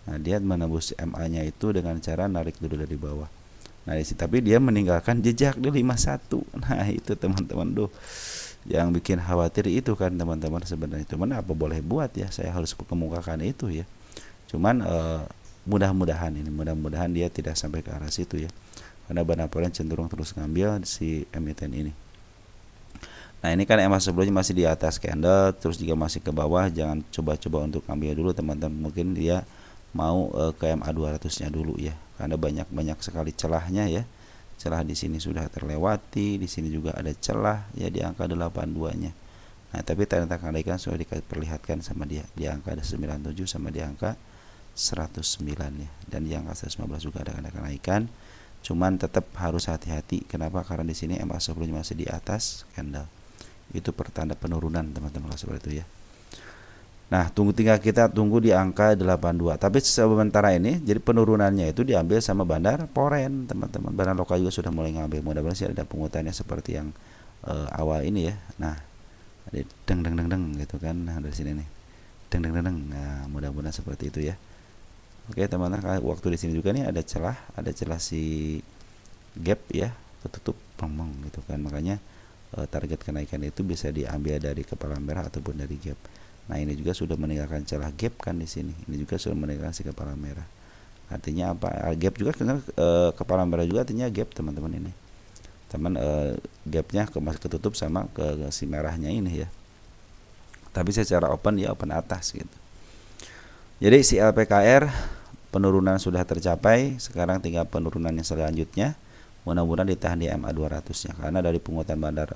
Nah, dia menembus MA-nya itu dengan cara narik dulu dari bawah. Nah, tapi dia meninggalkan jejak di 51. Nah, itu teman-teman tuh yang bikin khawatir itu kan teman-teman sebenarnya. Cuman apa boleh buat ya, saya harus kemukakan itu ya. Cuman mudah-mudahan dia tidak sampai ke arah situ ya. Karena Bandar Poren cenderung terus ngambil si emiten ini. Nah, ini kan EMA sebelumnya masih di atas candle, terus juga masih ke bawah. Jangan coba-coba untuk ambil dulu teman-teman. Mungkin dia mau ke MA 200-nya dulu ya. Karena banyak sekali celahnya ya. Celah di sini sudah terlewati, di sini juga ada celah ya di angka 82-nya. Nah, tapi tanda kenaikan sudah diperlihatkan sama dia di angka 97 sama di angka 109 ya. Dan di angka 115 juga ada kenaikan. Cuman tetap harus hati-hati. Kenapa? Karena di sini MA sebelumnya masih di atas candle. Itu pertanda penurunan teman-teman seperti itu ya. Nah, tinggal kita tunggu di angka 82. Tapi sementara ini jadi penurunannya itu diambil sama Bandar Poren teman-teman. Bandar lokal juga sudah mulai ngambil. Mudah-mudahan sih ada pungutannya seperti yang awal ini ya. Nah, deng deng deng deng gitu kan. Nah, dari sini nih. Deng deng deng deng. Nah, mudah-mudahan seperti itu ya. Oke, teman-teman, waktu di sini juga nih ada celah si gap ya, ketutup pengmong gitu kan. Makanya target kenaikan itu bisa diambil dari kepala merah ataupun dari gap. Nah, ini juga sudah meninggalkan celah gap kan di sini. Ini juga sudah meninggalkan si kepala merah. Artinya apa? Gap juga kepala merah juga artinya gap teman-teman ini. Gapnya ketutup sama ke si merahnya ini ya. Tapi secara open ya open atas gitu. Jadi si LPKR penurunan sudah tercapai. Sekarang tinggal penurunan yang selanjutnya. Mudah-mudahan ditahan di MA 200-nya karena dari pungutan Bandar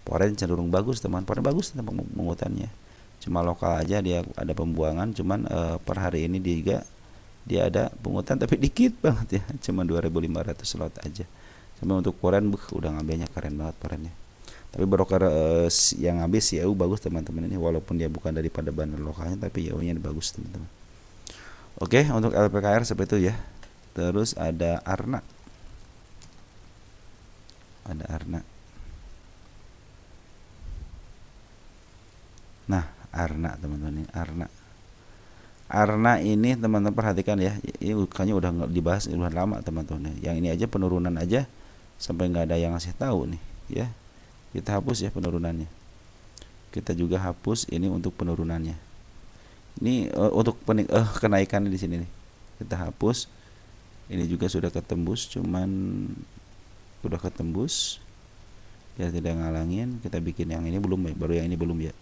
Poren cenderung bagus teman. Poren bagus teman pungutannya. Cuma lokal aja dia ada pembuangan, cuman per hari ini dia ada pungutan tapi dikit banget ya. Cuma 2.500 slot aja. Cuma untuk Poren udah ngambilnya keren banget Porennya. Tapi broker yang ngambil si EU bagus teman-teman ini, walaupun dia bukan daripada bandar lokalnya tapi EU-nya bagus teman-teman. Oke, untuk LPKR seperti itu ya. Terus ada Arna. Nah, Arna teman-teman ini Arna ini teman-teman perhatikan ya. Ini kayaknya udah dibahas udah lama teman-teman. Yang ini aja penurunan aja sampai nggak ada yang ngasih tahu nih ya. Kita hapus ya penurunannya. Kita juga hapus ini untuk penurunannya. Ini untuk kenaikan di sini nih. Kita hapus. Ini juga sudah ketembus, cuman udah ketembus. Ya tidak ngalangin. Kita bikin yang ini belum ya, baru yang ini belum ya.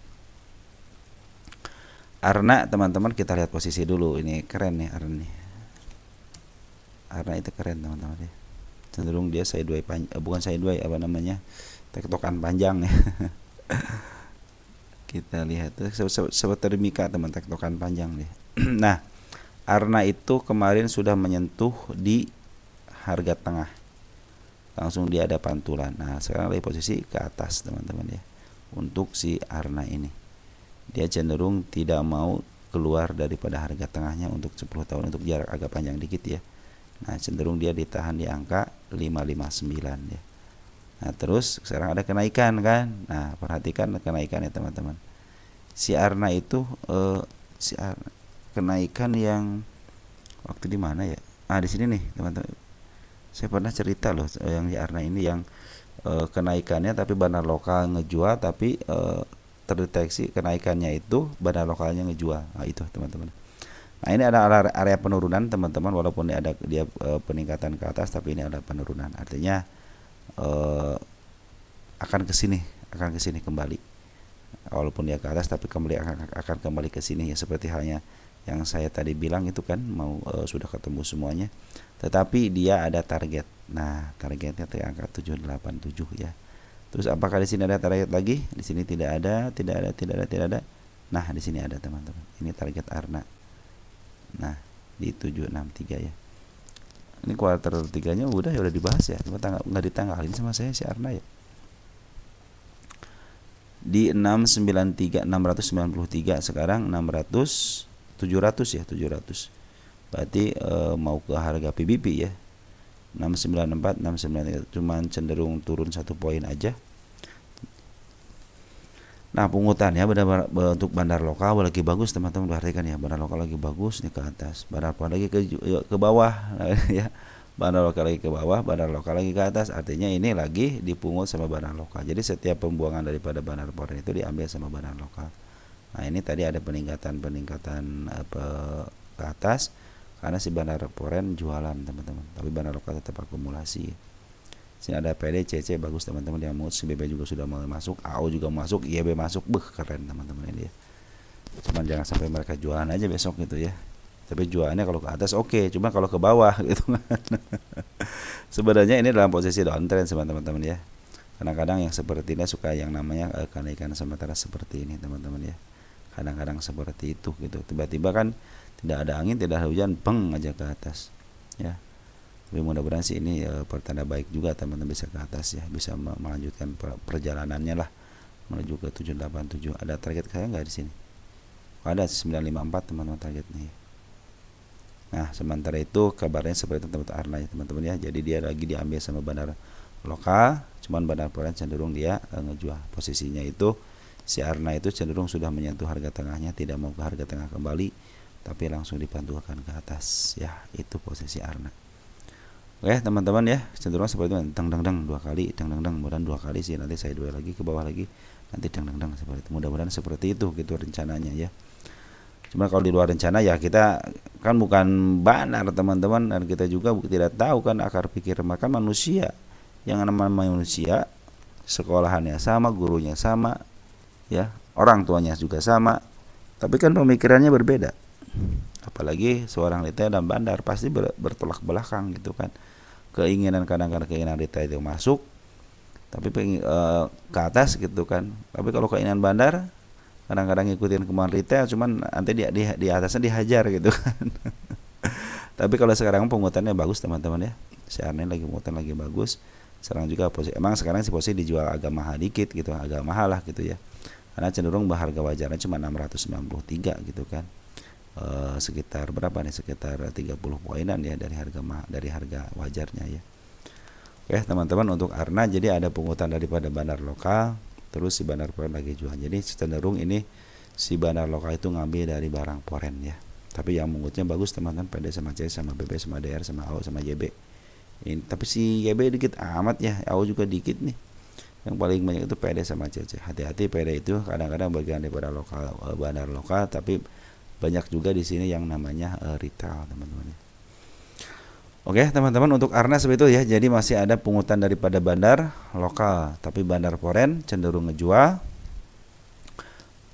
Arna teman-teman kita lihat posisi dulu. Ini keren nih Arna nih. Arna itu keren teman-teman ya. Cenderung dia sideways bukan sideways apa namanya? Tektokan panjang ya. Kita lihat seperti Mika teman tektokan panjang deh. Nah, Arna itu kemarin sudah menyentuh di harga tengah. Langsung dia ada pantulan. Nah, sekarang lagi posisi ke atas teman-teman ya. Untuk si Arna ini. Dia cenderung tidak mau keluar daripada harga tengahnya untuk 10 tahun untuk jarak agak panjang dikit ya. Nah, cenderung dia ditahan di angka 559 ya. Nah, terus sekarang ada kenaikan kan. Nah, perhatikan kenaikan ya teman-teman. Si Arna itu kenaikan yang waktu di mana ya? Ah, di sini nih, teman-teman. Saya pernah cerita loh yang di Arna ini yang kenaikannya tapi bandar lokal ngejual tapi terdeteksi kenaikannya itu bandar lokalnya ngejual. Nah, itu teman-teman. Nah, ini ada area penurunan teman-teman, walaupun ada dia peningkatan ke atas tapi ini ada penurunan. Artinya akan ke sini kembali. Walaupun dia ke atas tapi akan kembali ke sini ya, seperti halnya yang saya tadi bilang itu kan mau sudah ketemu semuanya, tetapi dia ada target. Nah, targetnya di angka 787 ya. Terus apakah di sini ada target lagi? Di sini tidak ada, tidak ada, tidak ada, tidak ada. Nah, di sini ada teman-teman. Ini target Arna. Nah, di 763 ya. Ini kuartal 3-nya udah dibahas ya. Cuma nggak ditanggalin sama saya si Arna ya. Di 693 sekarang 700 ya, 700. Berarti mau ke harga PBB ya. 694, 693 cuman cenderung turun 1 poin aja. Nah, pungutannya untuk bandar lokal lagi bagus teman-teman, perhatikan ya, bandar lokal lagi bagus nih ke atas, bandar lokal lagi ke bawah ya. Bandar lokal lagi ke bawah, bandar lokal lagi ke atas, artinya ini lagi dipungut sama bandar lokal. Jadi setiap pembuangan daripada bandar foreign itu diambil sama bandar lokal. Nah, ini tadi ada peningkatan ke atas karena si bandar foreign jualan teman-teman, tapi bandar lokal tetap akumulasi. Sini ada PD, CC bagus teman-teman, yang mau BB juga sudah mulai masuk, AO juga masuk, IEB masuk, keren teman-teman ini ya. Cuman jangan sampai mereka jualan aja besok gitu ya. Tapi jualannya kalau ke atas oke, cuma kalau ke bawah gitu kan. Sebenarnya ini dalam posisi downtrend teman-teman ya. Kadang-kadang yang seperti ini suka yang namanya kenaikan sementara seperti ini teman-teman ya. Kadang-kadang seperti itu gitu. Tiba-tiba kan tidak ada angin, tidak ada hujan, beng aja ke atas ya. Tapi mudah-mudahan sih ini pertanda baik juga teman-teman, bisa ke atas ya, bisa melanjutkan perjalanannya lah menuju ke 787. Ada target saya nggak di sini? Ada 954 teman-teman targetnya ya. Nah, sementara itu kabarnya seperti itu teman-teman Arna ya teman-teman ya. Jadi dia lagi diambil sama bandar lokal, cuman bandar foreign cenderung dia ngejual. Posisinya itu si Arna itu cenderung sudah menyentuh harga tengahnya, tidak mau ke harga tengah kembali, tapi langsung dipantulkan ke atas ya. Itu posisi Arna. Oke teman-teman ya, cenderung seperti itu, dang 2 kali, mudah-mudahan 2 kali sih, nanti saya 2 lagi ke bawah lagi, nanti dang seperti itu. Mudah-mudahan seperti itu gitu rencananya ya. Cuma kalau di luar rencana ya, kita kan bukan banar teman-teman, dan kita juga tidak tahu kan akar pikir makan manusia. Yang namanya manusia, sekolahannya sama, gurunya sama ya, orang tuanya juga sama, tapi kan pemikirannya berbeda. Apalagi seorang Rita dan bandar pasti bertolak belakang gitu kan. Kadang-kadang keinginan Rita itu masuk tapi ke atas gitu kan. Tapi kalau keinginan bandar kadang-kadang ngikutin kemauan retail, cuman nanti di atasnya dihajar gitu kan. Tapi kalau sekarang penguatannya bagus teman-teman ya, siarnya lagi penguatan lagi bagus. Sekarang juga emang sekarang si posisi dijual agak mahal dikit gitu, agak mahal lah gitu ya, karena cenderung harga wajarnya cuma 693 gitu kan. Sekitar berapa nih, sekitar 30 poinan ya dari harga wajarnya ya. Oke teman-teman, untuk Arna jadi ada pungutan daripada bandar lokal, terus si bandar foreign lagi jual. Jadi cenderung ini si bandar lokal itu ngambil dari barang foreign ya. Tapi yang mungutnya bagus teman-teman, PD sama C sama BB sama DR sama AO sama YB. Ini, tapi si YB dikit amat ya, AO juga dikit nih. Yang paling banyak itu PD sama CC. Hati-hati, PD itu kadang-kadang bagian daripada lokal, bandar lokal, tapi banyak juga di sini yang namanya retail teman-teman. Oke teman-teman, untuk Arna seperti itu ya. Jadi masih ada pungutan daripada bandar lokal, tapi bandar foreign cenderung ngejual.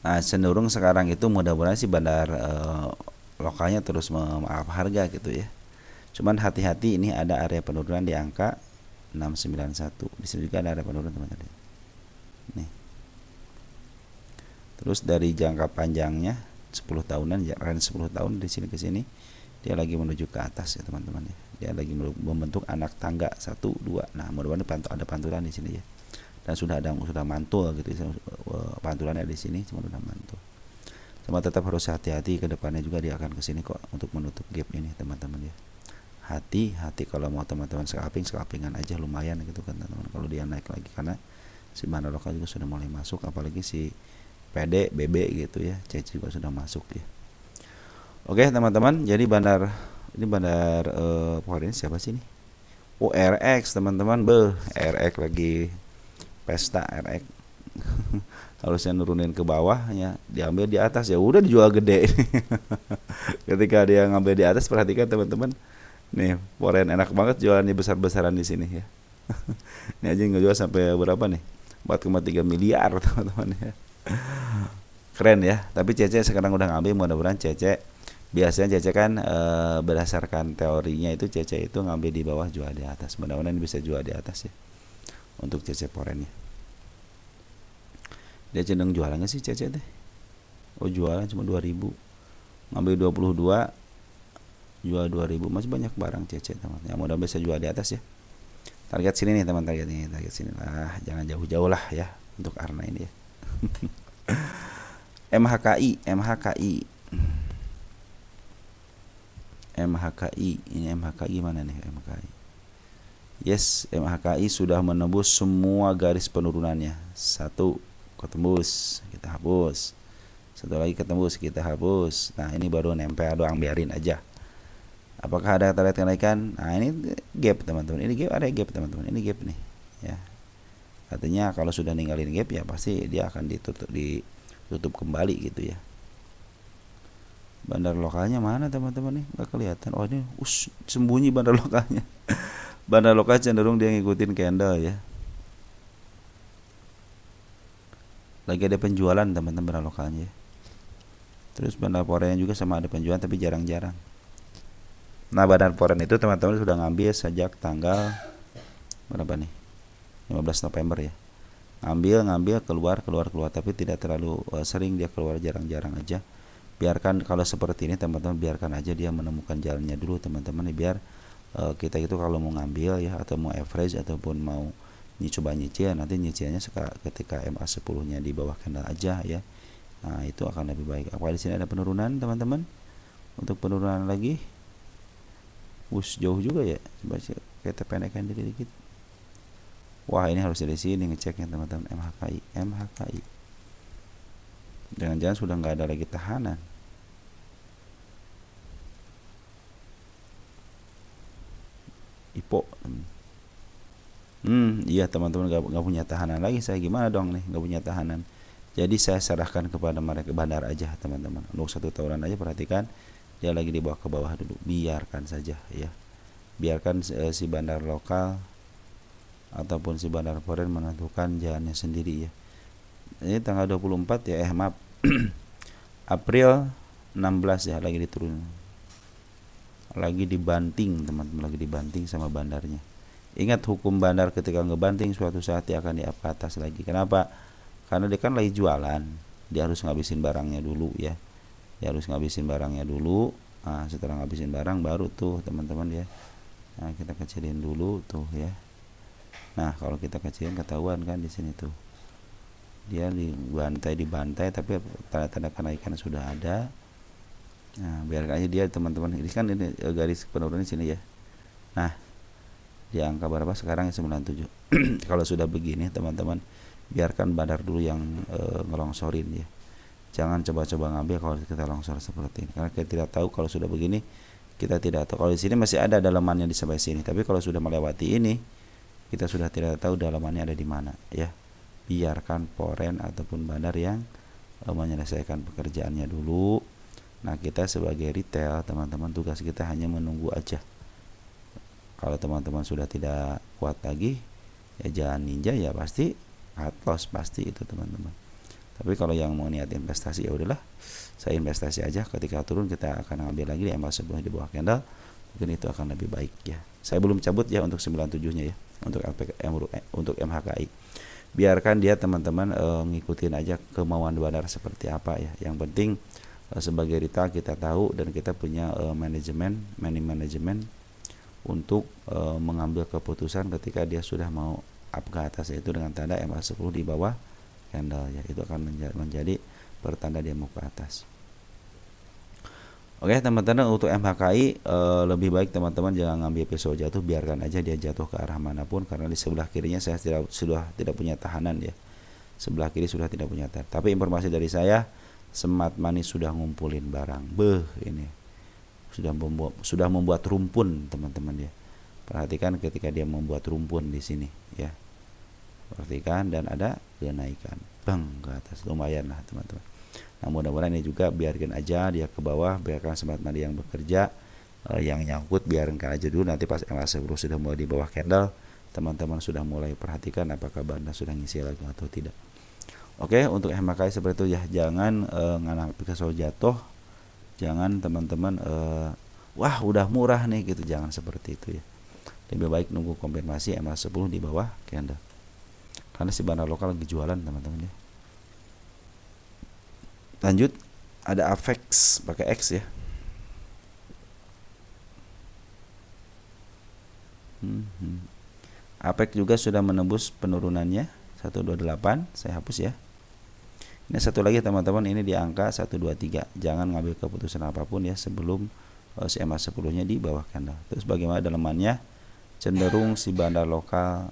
Nah, cenderung sekarang itu mudah-mudahan si bandar lokalnya terus memaaf harga gitu ya. Cuman hati-hati, ini ada area penurunan di angka 691. Di sini juga ada area penurunan teman-teman. Nih. Terus dari jangka panjangnya 10 tahunan, range 10 tahun di sini ke sini dia lagi menuju ke atas ya teman-teman ya. Dia lagi membentuk anak tangga 1 2. Nah, mudah-mudahan ada pantulan di sini ya. Dan sudah mantul gitu ya. Pantulannya di sini cuma udah mantul. Cuma tetap harus hati-hati, ke depannya juga dia akan ke sini kok untuk menutup gap ini teman-teman ya. Hati-hati kalau mau teman-teman scalpingan aja lumayan gitu kan teman-teman, kalau dia naik lagi, karena si bandar lokal juga sudah mulai masuk, apalagi si PD, BB gitu ya, CC juga sudah masuk ya. Oke teman-teman, jadi ini bandar foreign siapa sih ini? Oh, RX teman-teman, RX lagi pesta RX. Harusnya nurunin ke bawah ya, diambil di atas ya udah dijual gede. Ketika dia ngambil di atas, perhatikan teman-teman. Nih, foreign enak banget jualannya besar-besaran di sini ya. Ini aja ngejual sampai berapa nih? 4,3 miliar teman-teman ya. Keren ya. Tapi Cece sekarang udah ngambil, mudah-mudahan Cece, biasanya Cece kan berdasarkan teorinya itu Cece itu ngambil di bawah jual di atas. Mudah-mudahan bisa jual di atas ya untuk Cece Porennya. Dia cenderung jualan nggak sih Cece teh? Oh jualan cuma 2000, ngambil 22, jual 2000, masih banyak barang Cece teman. Ya mudah bisa jual di atas ya. Target sini nih teman, target ini, target sini lah, jangan jauh-jauh lah ya untuk Arna ini ya. MHKI, MHKI, MHKI, ini MHKI mana nih MHKI? Yes, MHKI sudah menembus semua garis penurunannya. Satu ketembus, kita hapus. Satu lagi ketembus, kita hapus. Nah ini baru nempel doang, biarin aja. Apakah ada tanda kenaikan? Nah ini gap teman-teman, ini gap, ada gap teman-teman, ini gap nih ya. Artinya kalau sudah ninggalin gap ya pasti dia akan ditutup kembali gitu ya. Bandar lokalnya mana teman-teman nih? Nggak kelihatan. Oh ini sembunyi bandar lokalnya. Bandar lokal cenderung dia ngikutin candle ya. Lagi ada penjualan teman-teman bandar lokalnya ya. Terus bandar foreign juga sama ada penjualan tapi jarang-jarang. Nah bandar foreign itu teman-teman sudah ngambil sejak tanggal berapa nih? 15 November ya. Ngambil keluar tapi tidak terlalu sering, dia keluar jarang-jarang aja. Biarkan kalau seperti ini teman-teman, biarkan aja dia menemukan jalannya dulu teman-teman, biar kita itu kalau mau ngambil ya atau mau average ataupun mau coba nyicil, nanti nyicilnya ketika MA10 nya di bawah candle aja ya. Nah itu akan lebih baik. Apakah di sini ada penurunan teman-teman? Untuk penurunan lagi jauh juga ya, coba kita pendekkan diri dikit. Wah ini harus dari sini ngeceknya teman-teman. MHKI jangan-jangan sudah nggak ada lagi tahanan. IPO. Iya teman-teman, nggak punya tahanan lagi. Saya gimana dong nih, nggak punya tahanan. Jadi saya serahkan kepada mereka bandar aja teman-teman. Untuk 1 tahunan aja, perhatikan dia lagi dibawa ke bawah dulu, biarkan saja ya. Biarkan si bandar lokal ataupun si bandar foreign menentukan jalannya sendiri ya. Ini tanggal 24 ya, maaf April 16 ya, lagi diturun, lagi dibanting teman-teman, lagi dibanting sama bandarnya. Ingat hukum bandar, ketika ngebanting suatu saat dia akan di atas lagi. Kenapa? Karena dia kan lagi jualan, dia harus ngabisin barangnya dulu ya. Dia harus ngabisin barangnya dulu. Nah, setelah ngabisin barang baru tuh teman-teman ya. Nah, kita kecilin dulu tuh ya. Nah, kalau kita kecilin ketahuan kan di sini tuh. Dia dibantai tapi tanda-tanda kenaikan sudah ada. Nah, biarkan aja dia teman-teman. Ini kan ini garis penurunan di sini ya. Nah, di angka berapa sekarang? 97. Kalau sudah begini teman-teman, biarkan bandar dulu yang ngelongsorin ya. Jangan coba-coba ngambil kalau kita longsor seperti ini, karena kita tidak tahu. Kalau sudah begini kita tidak tahu. Kalau di sini masih ada dalamannya di sebelah sini, tapi kalau sudah melewati ini kita sudah tidak tahu dalamannya ada di mana ya. Biarkan foreign ataupun bandar yang menyelesaikan pekerjaannya dulu. Nah kita sebagai retail teman-teman, tugas kita hanya menunggu aja. Kalau teman-teman sudah tidak kuat lagi ya jangan ninja ya, pasti cut loss pasti itu teman-teman. Tapi kalau yang mau niat investasi ya udahlah, saya investasi aja, ketika turun kita akan ambil lagi di MA10 di bawah candle, mungkin itu akan lebih baik ya. Saya belum cabut ya untuk 97 nya ya, untuk MHKI. Biarkan dia teman-teman ngikutin aja kemauan bandar seperti apa ya. Yang penting sebagai retail kita tahu dan kita punya manajemen untuk mengambil keputusan ketika dia sudah mau up ke atas, yaitu dengan tanda MA10 di bawah candle ya. Itu akan menjadi pertanda dia mau ke atas. Oke teman-teman, untuk MHKI lebih baik teman-teman jangan ngambil pisau jatuh, biarkan aja dia jatuh ke arah manapun, karena di sebelah kirinya saya sudah tidak punya tahanan ya. Sebelah kiri sudah tidak punya tahanan. Tapi informasi dari saya, Smart Money sudah ngumpulin barang. Ini sudah membuat rumpun teman-teman ya. Perhatikan ketika dia membuat rumpun di sini ya. Perhatikan, dan ada kenaikan ke atas, lumayan lah teman-teman. Nah mudah-mudahan ini juga biarkan aja dia ke bawah, biarkan Smart Money yang bekerja, yang nyangkut biarkan aja dulu. Nanti pas MA10 sudah mulai di bawah candle, teman-teman sudah mulai perhatikan apakah bandar sudah ngisi lagi atau tidak. Oke, untuk HMKI seperti itu ya. Jangan nganapi kesel jatuh. Jangan teman-teman wah udah murah nih gitu. Jangan seperti itu ya. Lebih baik nunggu konfirmasi MA10 di bawah candle. Karena si bandar lokal lagi jualan teman-teman ya. Lanjut, ada Avex pakai X ya. Apex juga sudah menembus penurunannya 128, saya hapus ya. Ini satu lagi teman-teman, ini di angka 123. Jangan ngambil keputusan apapun ya sebelum CMA 10-nya di bawah candle. Terus bagaimana dalemannya? Cenderung si bandar lokal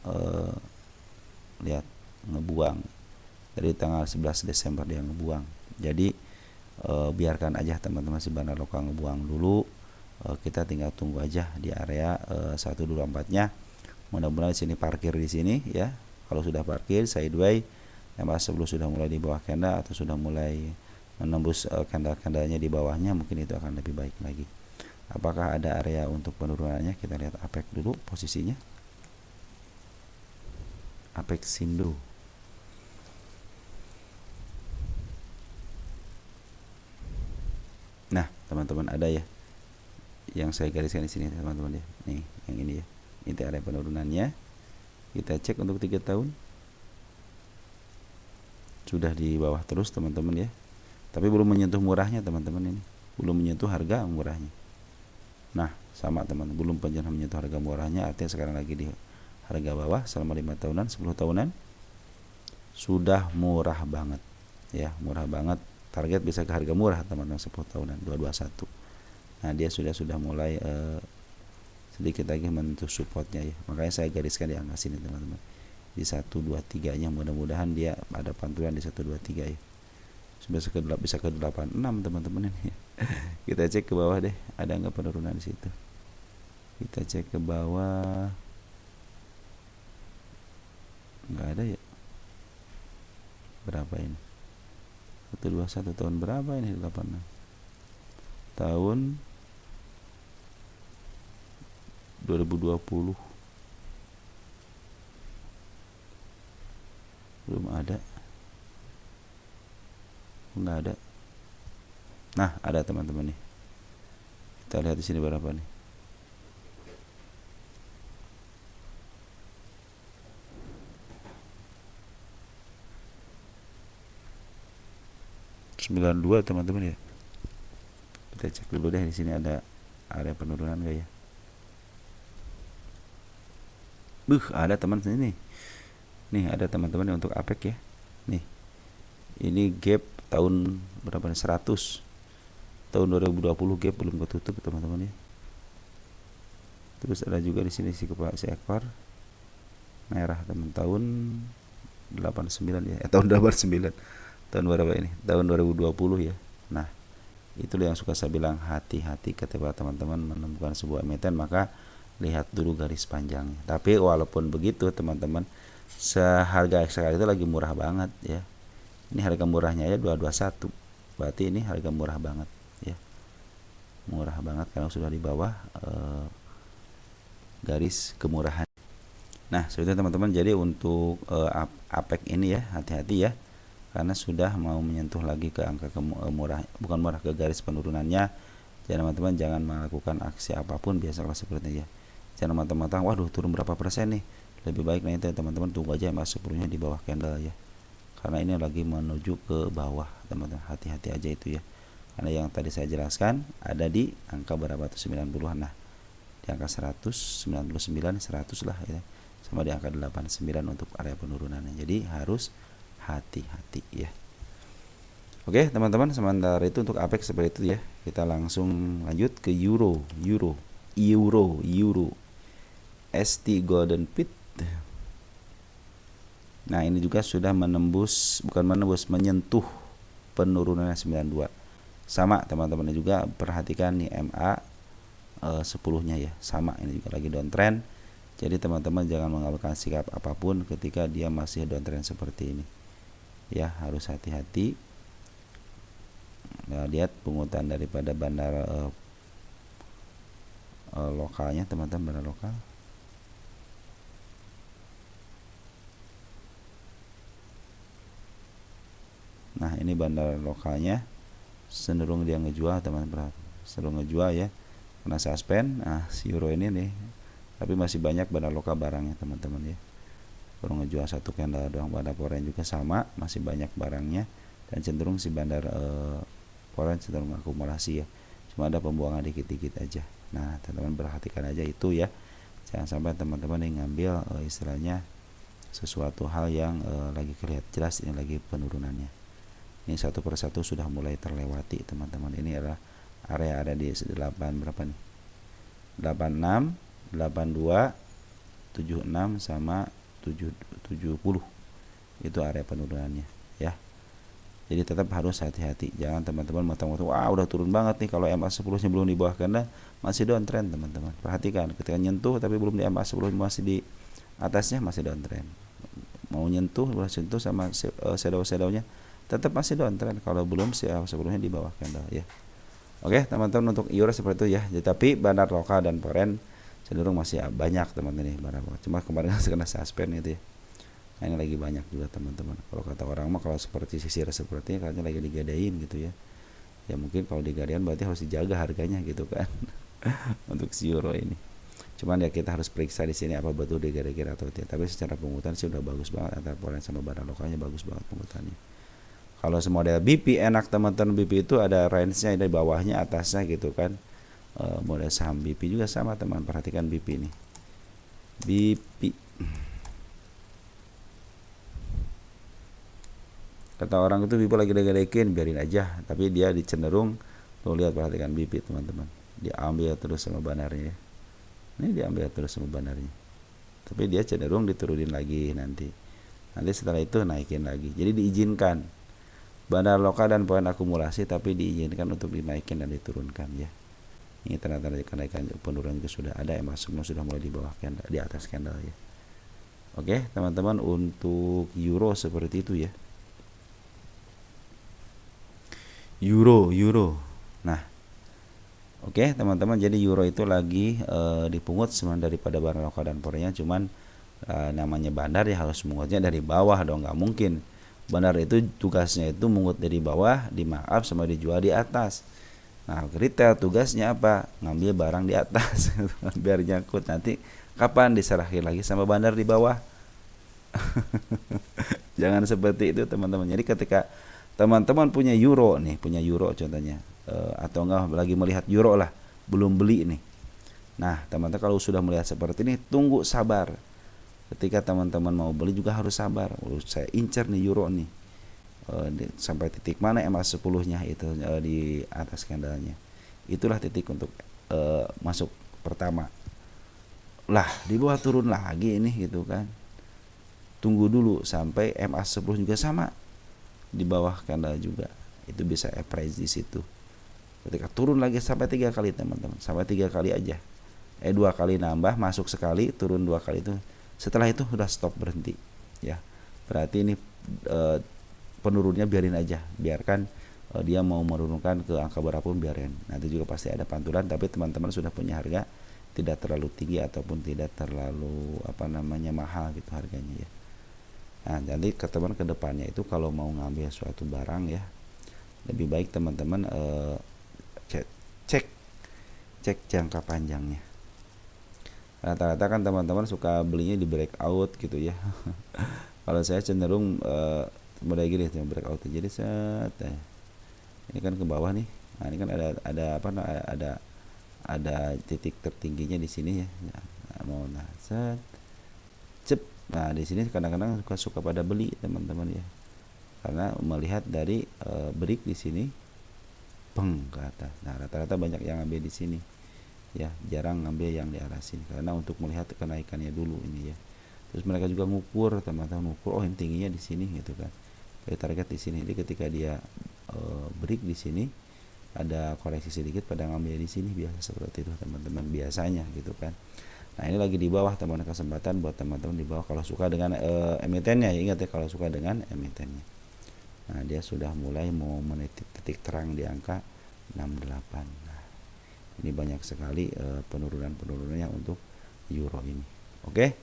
lihat ngebuang dari tanggal 11 Desember dia ngebuang. Jadi biarkan aja teman-teman si bandar lokal ngebuang dulu. Kita tinggal tunggu aja di area 124-nya. Mudah-mudahan di sini parkir di sini ya. Kalau sudah parkir sideways, MA10 sudah mulai di bawah candle atau sudah mulai menembus candle-candlenya di bawahnya, mungkin itu akan lebih baik lagi. Apakah ada area untuk penurunannya? Kita lihat Apex dulu posisinya. Apex Indo. Nah, teman-teman ada ya yang saya gariskan di sini teman-teman ya. Nih, yang ini ya. Ini area penurunannya. Kita cek untuk 3 tahun. Sudah di bawah terus teman-teman ya. Tapi belum menyentuh murahnya teman-teman ini. Belum menyentuh harga murahnya. Nah, sama teman-teman, belum pernah menyentuh harga murahnya, artinya sekarang lagi di harga bawah selama 5 tahunan, 10 tahunan. Sudah murah banget. Ya, murah banget. Target bisa ke harga murah teman-teman 10 tahunan 221. Nah, dia sudah mulai sedikit lagi menyentuh supportnya ya. Makanya saya gariskan di angka sini teman-teman. Di 123 nya mudah-mudahan dia ada pantulan di 123 ya. Bisa ke 86 teman-teman ini. Kita cek ke bawah deh, ada nggak penurunan di situ. Kita cek ke bawah. Nggak ada ya. Berapa ini? 121 tahun berapa ini? 86 tahun 2020 belum ada, nggak ada. Nah, ada teman-teman nih. Kita lihat di sini berapa nih? dua teman-teman ya. Kita cek dulu deh di sini ada area penurunan nggak ya? Ada teman sini nih. Nih ada teman-teman untuk Apex ya. Nih. Ini gap tahun berapa nih? 100. Tahun 2020 gap belum ketutup teman-teman ya. Terus ada juga di sini si ekor merah teman tahun 89 ya. Tahun 89. Tahun berapa ini? Tahun 2020 ya. Nah, itulah yang suka saya bilang, hati-hati ketika teman-teman menemukan sebuah emiten, maka lihat dulu garis panjangnya. Tapi walaupun begitu teman-teman, seharga ekstrak itu lagi murah banget ya. Ini harga murahnya ya 221. Berarti ini harga murah banget ya. Murah banget karena sudah di bawah garis kemurahan. Nah, seperti teman-teman, jadi untuk Apex ini ya, hati-hati ya. Karena sudah mau menyentuh lagi ke angka murah, bukan murah, ke garis penurunannya. Jadi teman-teman jangan melakukan aksi apapun biasalah seperti ya. Jangan matang-matang, waduh turun berapa persen nih. Lebih baik nanti teman-teman tunggu aja MA 10-nya di bawah candle ya. Karena ini lagi menuju ke bawah, teman-teman. Hati-hati aja itu ya. Karena yang tadi saya jelaskan ada di angka berapa tuh 90-an. Nah, di angka 100, 99, 100 lah ya. Sama di angka 89 untuk area penurunannya. Jadi harus hati-hati ya. Oke teman-teman, sementara itu untuk Apex seperti itu ya. Kita langsung lanjut ke Euro ST Golden Pit. Nah, ini juga sudah menyentuh penurunannya 92. Sama teman-teman juga perhatikan nih MA 10-nya ya. Sama, ini juga lagi downtrend. Jadi teman-teman jangan mengambil sikap apapun ketika dia masih downtrend seperti ini. Ya, harus hati-hati. Nah, lihat pungutan daripada bandar lokalnya teman-teman, bandar lokal. Nah, ini bandar lokalnya cenderung dia ngejual, teman-teman. Cenderung ngejual ya. Kena suspend. Nah, si euro ini nih. Tapi masih banyak bandar lokal barangnya, teman-teman ya. Baru ngejual satu candle doang. Bandar foreign juga sama, masih banyak barangnya, dan cenderung si bandar foreign cenderung akumulasi ya. Cuma ada pembuangan dikit-dikit aja. Nah, teman-teman perhatikan aja itu ya. Jangan sampai teman-teman yang ngambil istilahnya sesuatu hal yang lagi kelihatan jelas ini lagi penurunannya. Ini satu persatu sudah mulai terlewati, teman-teman. Ini adalah area ada di 8 berapa nih? 86, 82, 76 sama 70. Itu area penurunannya ya. Jadi tetap harus hati-hati. Jangan teman-teman mentang-mentang wah udah turun banget nih, kalau MA10 nya belum di bawah karena masih downtrend, teman-teman. Perhatikan ketika nyentuh tapi belum di MA10 masih di atasnya, masih downtrend. Mau nyentuh sama shadow-shadownya tetap masih downtrend kalau belum sebelumnya di bawah candle ya. Oke, teman-teman, untuk euro seperti itu ya. Tapi bandar lokal dan foreign cenderung masih banyak, teman-teman nih bandar lokal. Cuma kemarin kena suspend gitu ya. Nah, ini lagi banyak juga, teman-teman. Kalau kata orang mah kalau seperti sisir sepertinya katanya lagi digadain gitu ya. Ya mungkin kalau digadain berarti harus dijaga harganya gitu kan. Untuk si euro ini. Cuman ya kita harus periksa di sini apa betul digadain atau tidak. Tapi secara pengukutan sih udah bagus banget, antara foreign sama bandar lokalnya bagus banget pengukutannya. Kalau semodel BP enak, teman-teman. BP itu ada range-nya, dari bawahnya atasnya gitu kan. Model saham BP juga sama, teman. Perhatikan BP ini. BP. Kata orang itu BP lagi deketin, biarin aja. Tapi dia dicenderung, tuh lihat, perhatikan BP, teman-teman. Diambil terus sama bandarnya. Ini diambil terus sama bandarnya. Tapi dia cenderung diturunin lagi nanti. Nanti setelah itu naikin lagi. Jadi diizinkan. Bandar lokal dan poin akumulasi, tapi diizinkan untuk dinaikin dan diturunkan ya. Ini tanda-tanda kenaikan penurunan juga sudah ada, MA10 sudah mulai di bawah candle, di atas candle ya. Oke, teman-teman, untuk euro seperti itu ya. Euro. Nah, oke, teman-teman, jadi euro itu lagi dipungut sebenarnya daripada bandar lokal dan foreign-nya, cuman namanya bandar ya harus mungutnya dari bawah dong, nggak mungkin. Bandar itu tugasnya itu mungut dari bawah, di markup sama dijual di atas. Nah, retail tugasnya apa? Ngambil barang di atas biar nyangkut. Nanti kapan diserahin lagi sama bandar di bawah? Jangan seperti itu, teman-teman. Jadi ketika teman-teman punya euro contohnya, atau enggak lagi melihat euro lah, belum beli nih. Nah, teman-teman kalau sudah melihat seperti ini, tunggu, sabar. Ketika teman-teman mau beli juga harus sabar. Saya incer nih euro nih, sampai titik mana MA10-nya itu di atas candlenya. Itulah titik untuk masuk pertama. Lah, di bawah turun lagi ini gitu kan. Tunggu dulu sampai MA10 juga sama di bawah candle juga. Itu bisa average di situ. Ketika turun lagi sampai 3 kali, teman-teman. Sampai 3 kali aja. 2 kali nambah, masuk sekali, turun 2 kali itu. Setelah itu udah stop, berhenti ya. Berarti ini penurunnya biarin aja, biarkan dia mau menurunkan ke angka berapun biarin. Nanti juga pasti ada pantulan, tapi teman-teman sudah punya harga tidak terlalu tinggi ataupun tidak terlalu mahal gitu harganya ya. Nah, jadi teman-teman ke depannya itu kalau mau ngambil suatu barang ya, lebih baik teman-teman cek jangka panjangnya. Rata-rata kan teman-teman suka belinya di breakout gitu ya. Kalau saya cenderung mulai gini, breakout. Jadi ini kan ke bawah nih. Nah, ini kan ada titik tertingginya di sini ya. Nah, di sini kadang-kadang suka pada beli, teman-teman ya. Karena melihat dari break di sini ke atas. Nah, rata-rata banyak yang ambil di sini. Ya, jarang ngambil yang di arah sini karena untuk melihat kenaikannya dulu ini ya. Terus mereka juga ngukur, teman-teman, oh ini tingginya di sini gitu kan. Dari target di sini. Jadi ketika dia break di sini, ada koreksi sedikit pada ngambil di sini, biasa seperti itu, teman-teman, biasanya gitu kan. Nah, ini lagi di bawah, teman-teman, kesempatan buat teman-teman di bawah kalau suka dengan emitennya ya. Ingat ya, kalau suka dengan emitennya. Nah, dia sudah mulai mau menitik titik terang di angka 68. Ini banyak sekali penurunan-penurunannya untuk euro ini. Oke,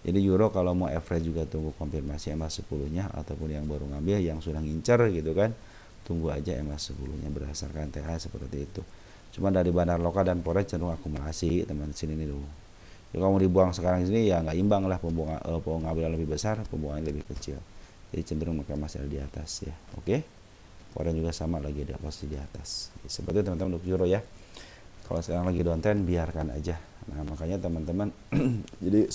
Jadi euro kalau mau average juga tunggu konfirmasi EMA 10-nya, ataupun yang baru ngambil yang sudah ngincer gitu kan, tunggu aja EMA 10-nya berdasarkan TH seperti itu. Cuma dari bandar lokal dan forex cenderung akumulasi teman sini nih dulu. Kalau kamu dibuang sekarang sini ya nggak imbang lah, pengambilan lebih besar, pembuangan lebih kecil. Jadi cenderung mereka masih ada di atas ya. Oke. Forex juga sama lagi di posisi di atas. Seperti itu teman-teman untuk euro ya. Kalau sekarang lagi downtrend biarkan aja. Nah, makanya teman-teman jadi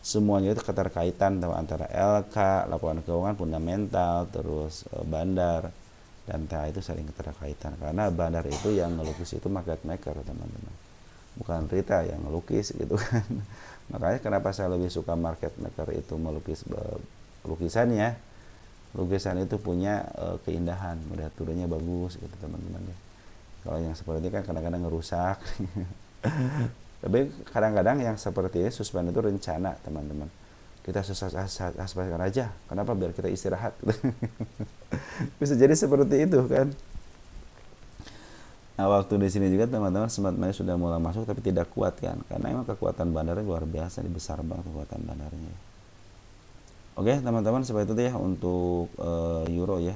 semuanya itu keterkaitan antara LK, laporan keuangan fundamental, terus bandar dan TA itu saling keterkaitan, karena bandar itu yang ngelukis itu market maker teman-teman, bukan Rita yang ngelukis gitu kan. Makanya kenapa saya lebih suka market maker itu melukis lukisannya. Lukisan itu punya keindahan, melihat turunnya bagus gitu teman-teman ya. Kalau yang seperti ini kan kadang-kadang ngerusak. Tapi kadang-kadang yang seperti ini suspend itu rencana teman-teman. Kita suspendkan aja. Kenapa? Biar kita istirahat. Bisa jadi seperti itu kan. Nah, waktu di sini juga teman-teman Smart Money sudah mulai masuk tapi tidak kuat kan. Karena emang kekuatan bandarnya luar biasa, besar banget kekuatan bandarnya. Oke teman-teman, seperti itu ya untuk euro ya.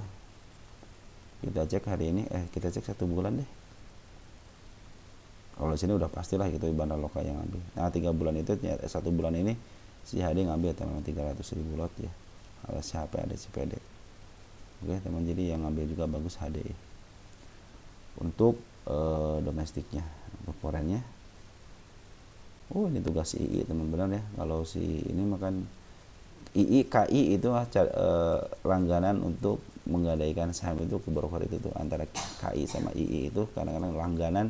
Kita cek hari ini, kita cek 1 bulan deh. Kalau di sini udah pastilah gitu bandar lokal yang ngambil. Nah 3 bulan itu 1 bulan ini si HD ngambil teman-teman 300.000 lot ya. Ada siapa, ada si PD. Oke teman, jadi yang ngambil juga bagus HD ya. Untuk domestiknya, untuk foreignnya. Oh ini tugas II teman, benar ya. Kalau si ini makan II KI itu langganan untuk menggadaikan saham itu ke broker itu tuh, antara KI sama II itu kadang-kadang langganan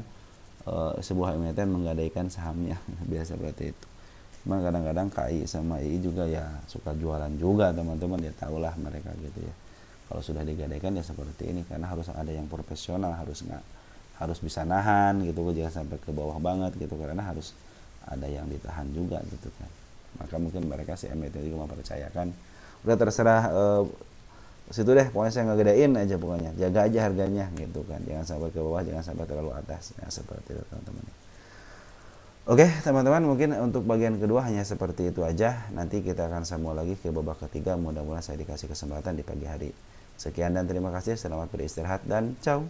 sebuah emiten menggadaikan sahamnya. Biasa berarti itu. Cuman kadang-kadang KI sama II juga ya suka jualan juga teman-teman, ya tahulah mereka gitu ya. Kalau sudah digadaikan ya seperti ini, karena harus ada yang profesional, harus bisa nahan gitu, jangan sampai ke bawah banget gitu, karena harus ada yang ditahan juga gitu kan. Maka mungkin mereka si emiten juga mempercayakan, udah terserah situ deh, pokoknya saya ngegedein aja, pokoknya jaga aja harganya gitu kan, jangan sampai ke bawah, jangan sampai terlalu atas ya, seperti itu teman-teman. Oke teman-teman, mungkin untuk bagian kedua hanya seperti itu aja. Nanti kita akan sambung lagi ke babak ketiga, mudah-mudahan saya dikasih kesempatan di pagi hari. Sekian dan terima kasih, selamat beristirahat dan ciao.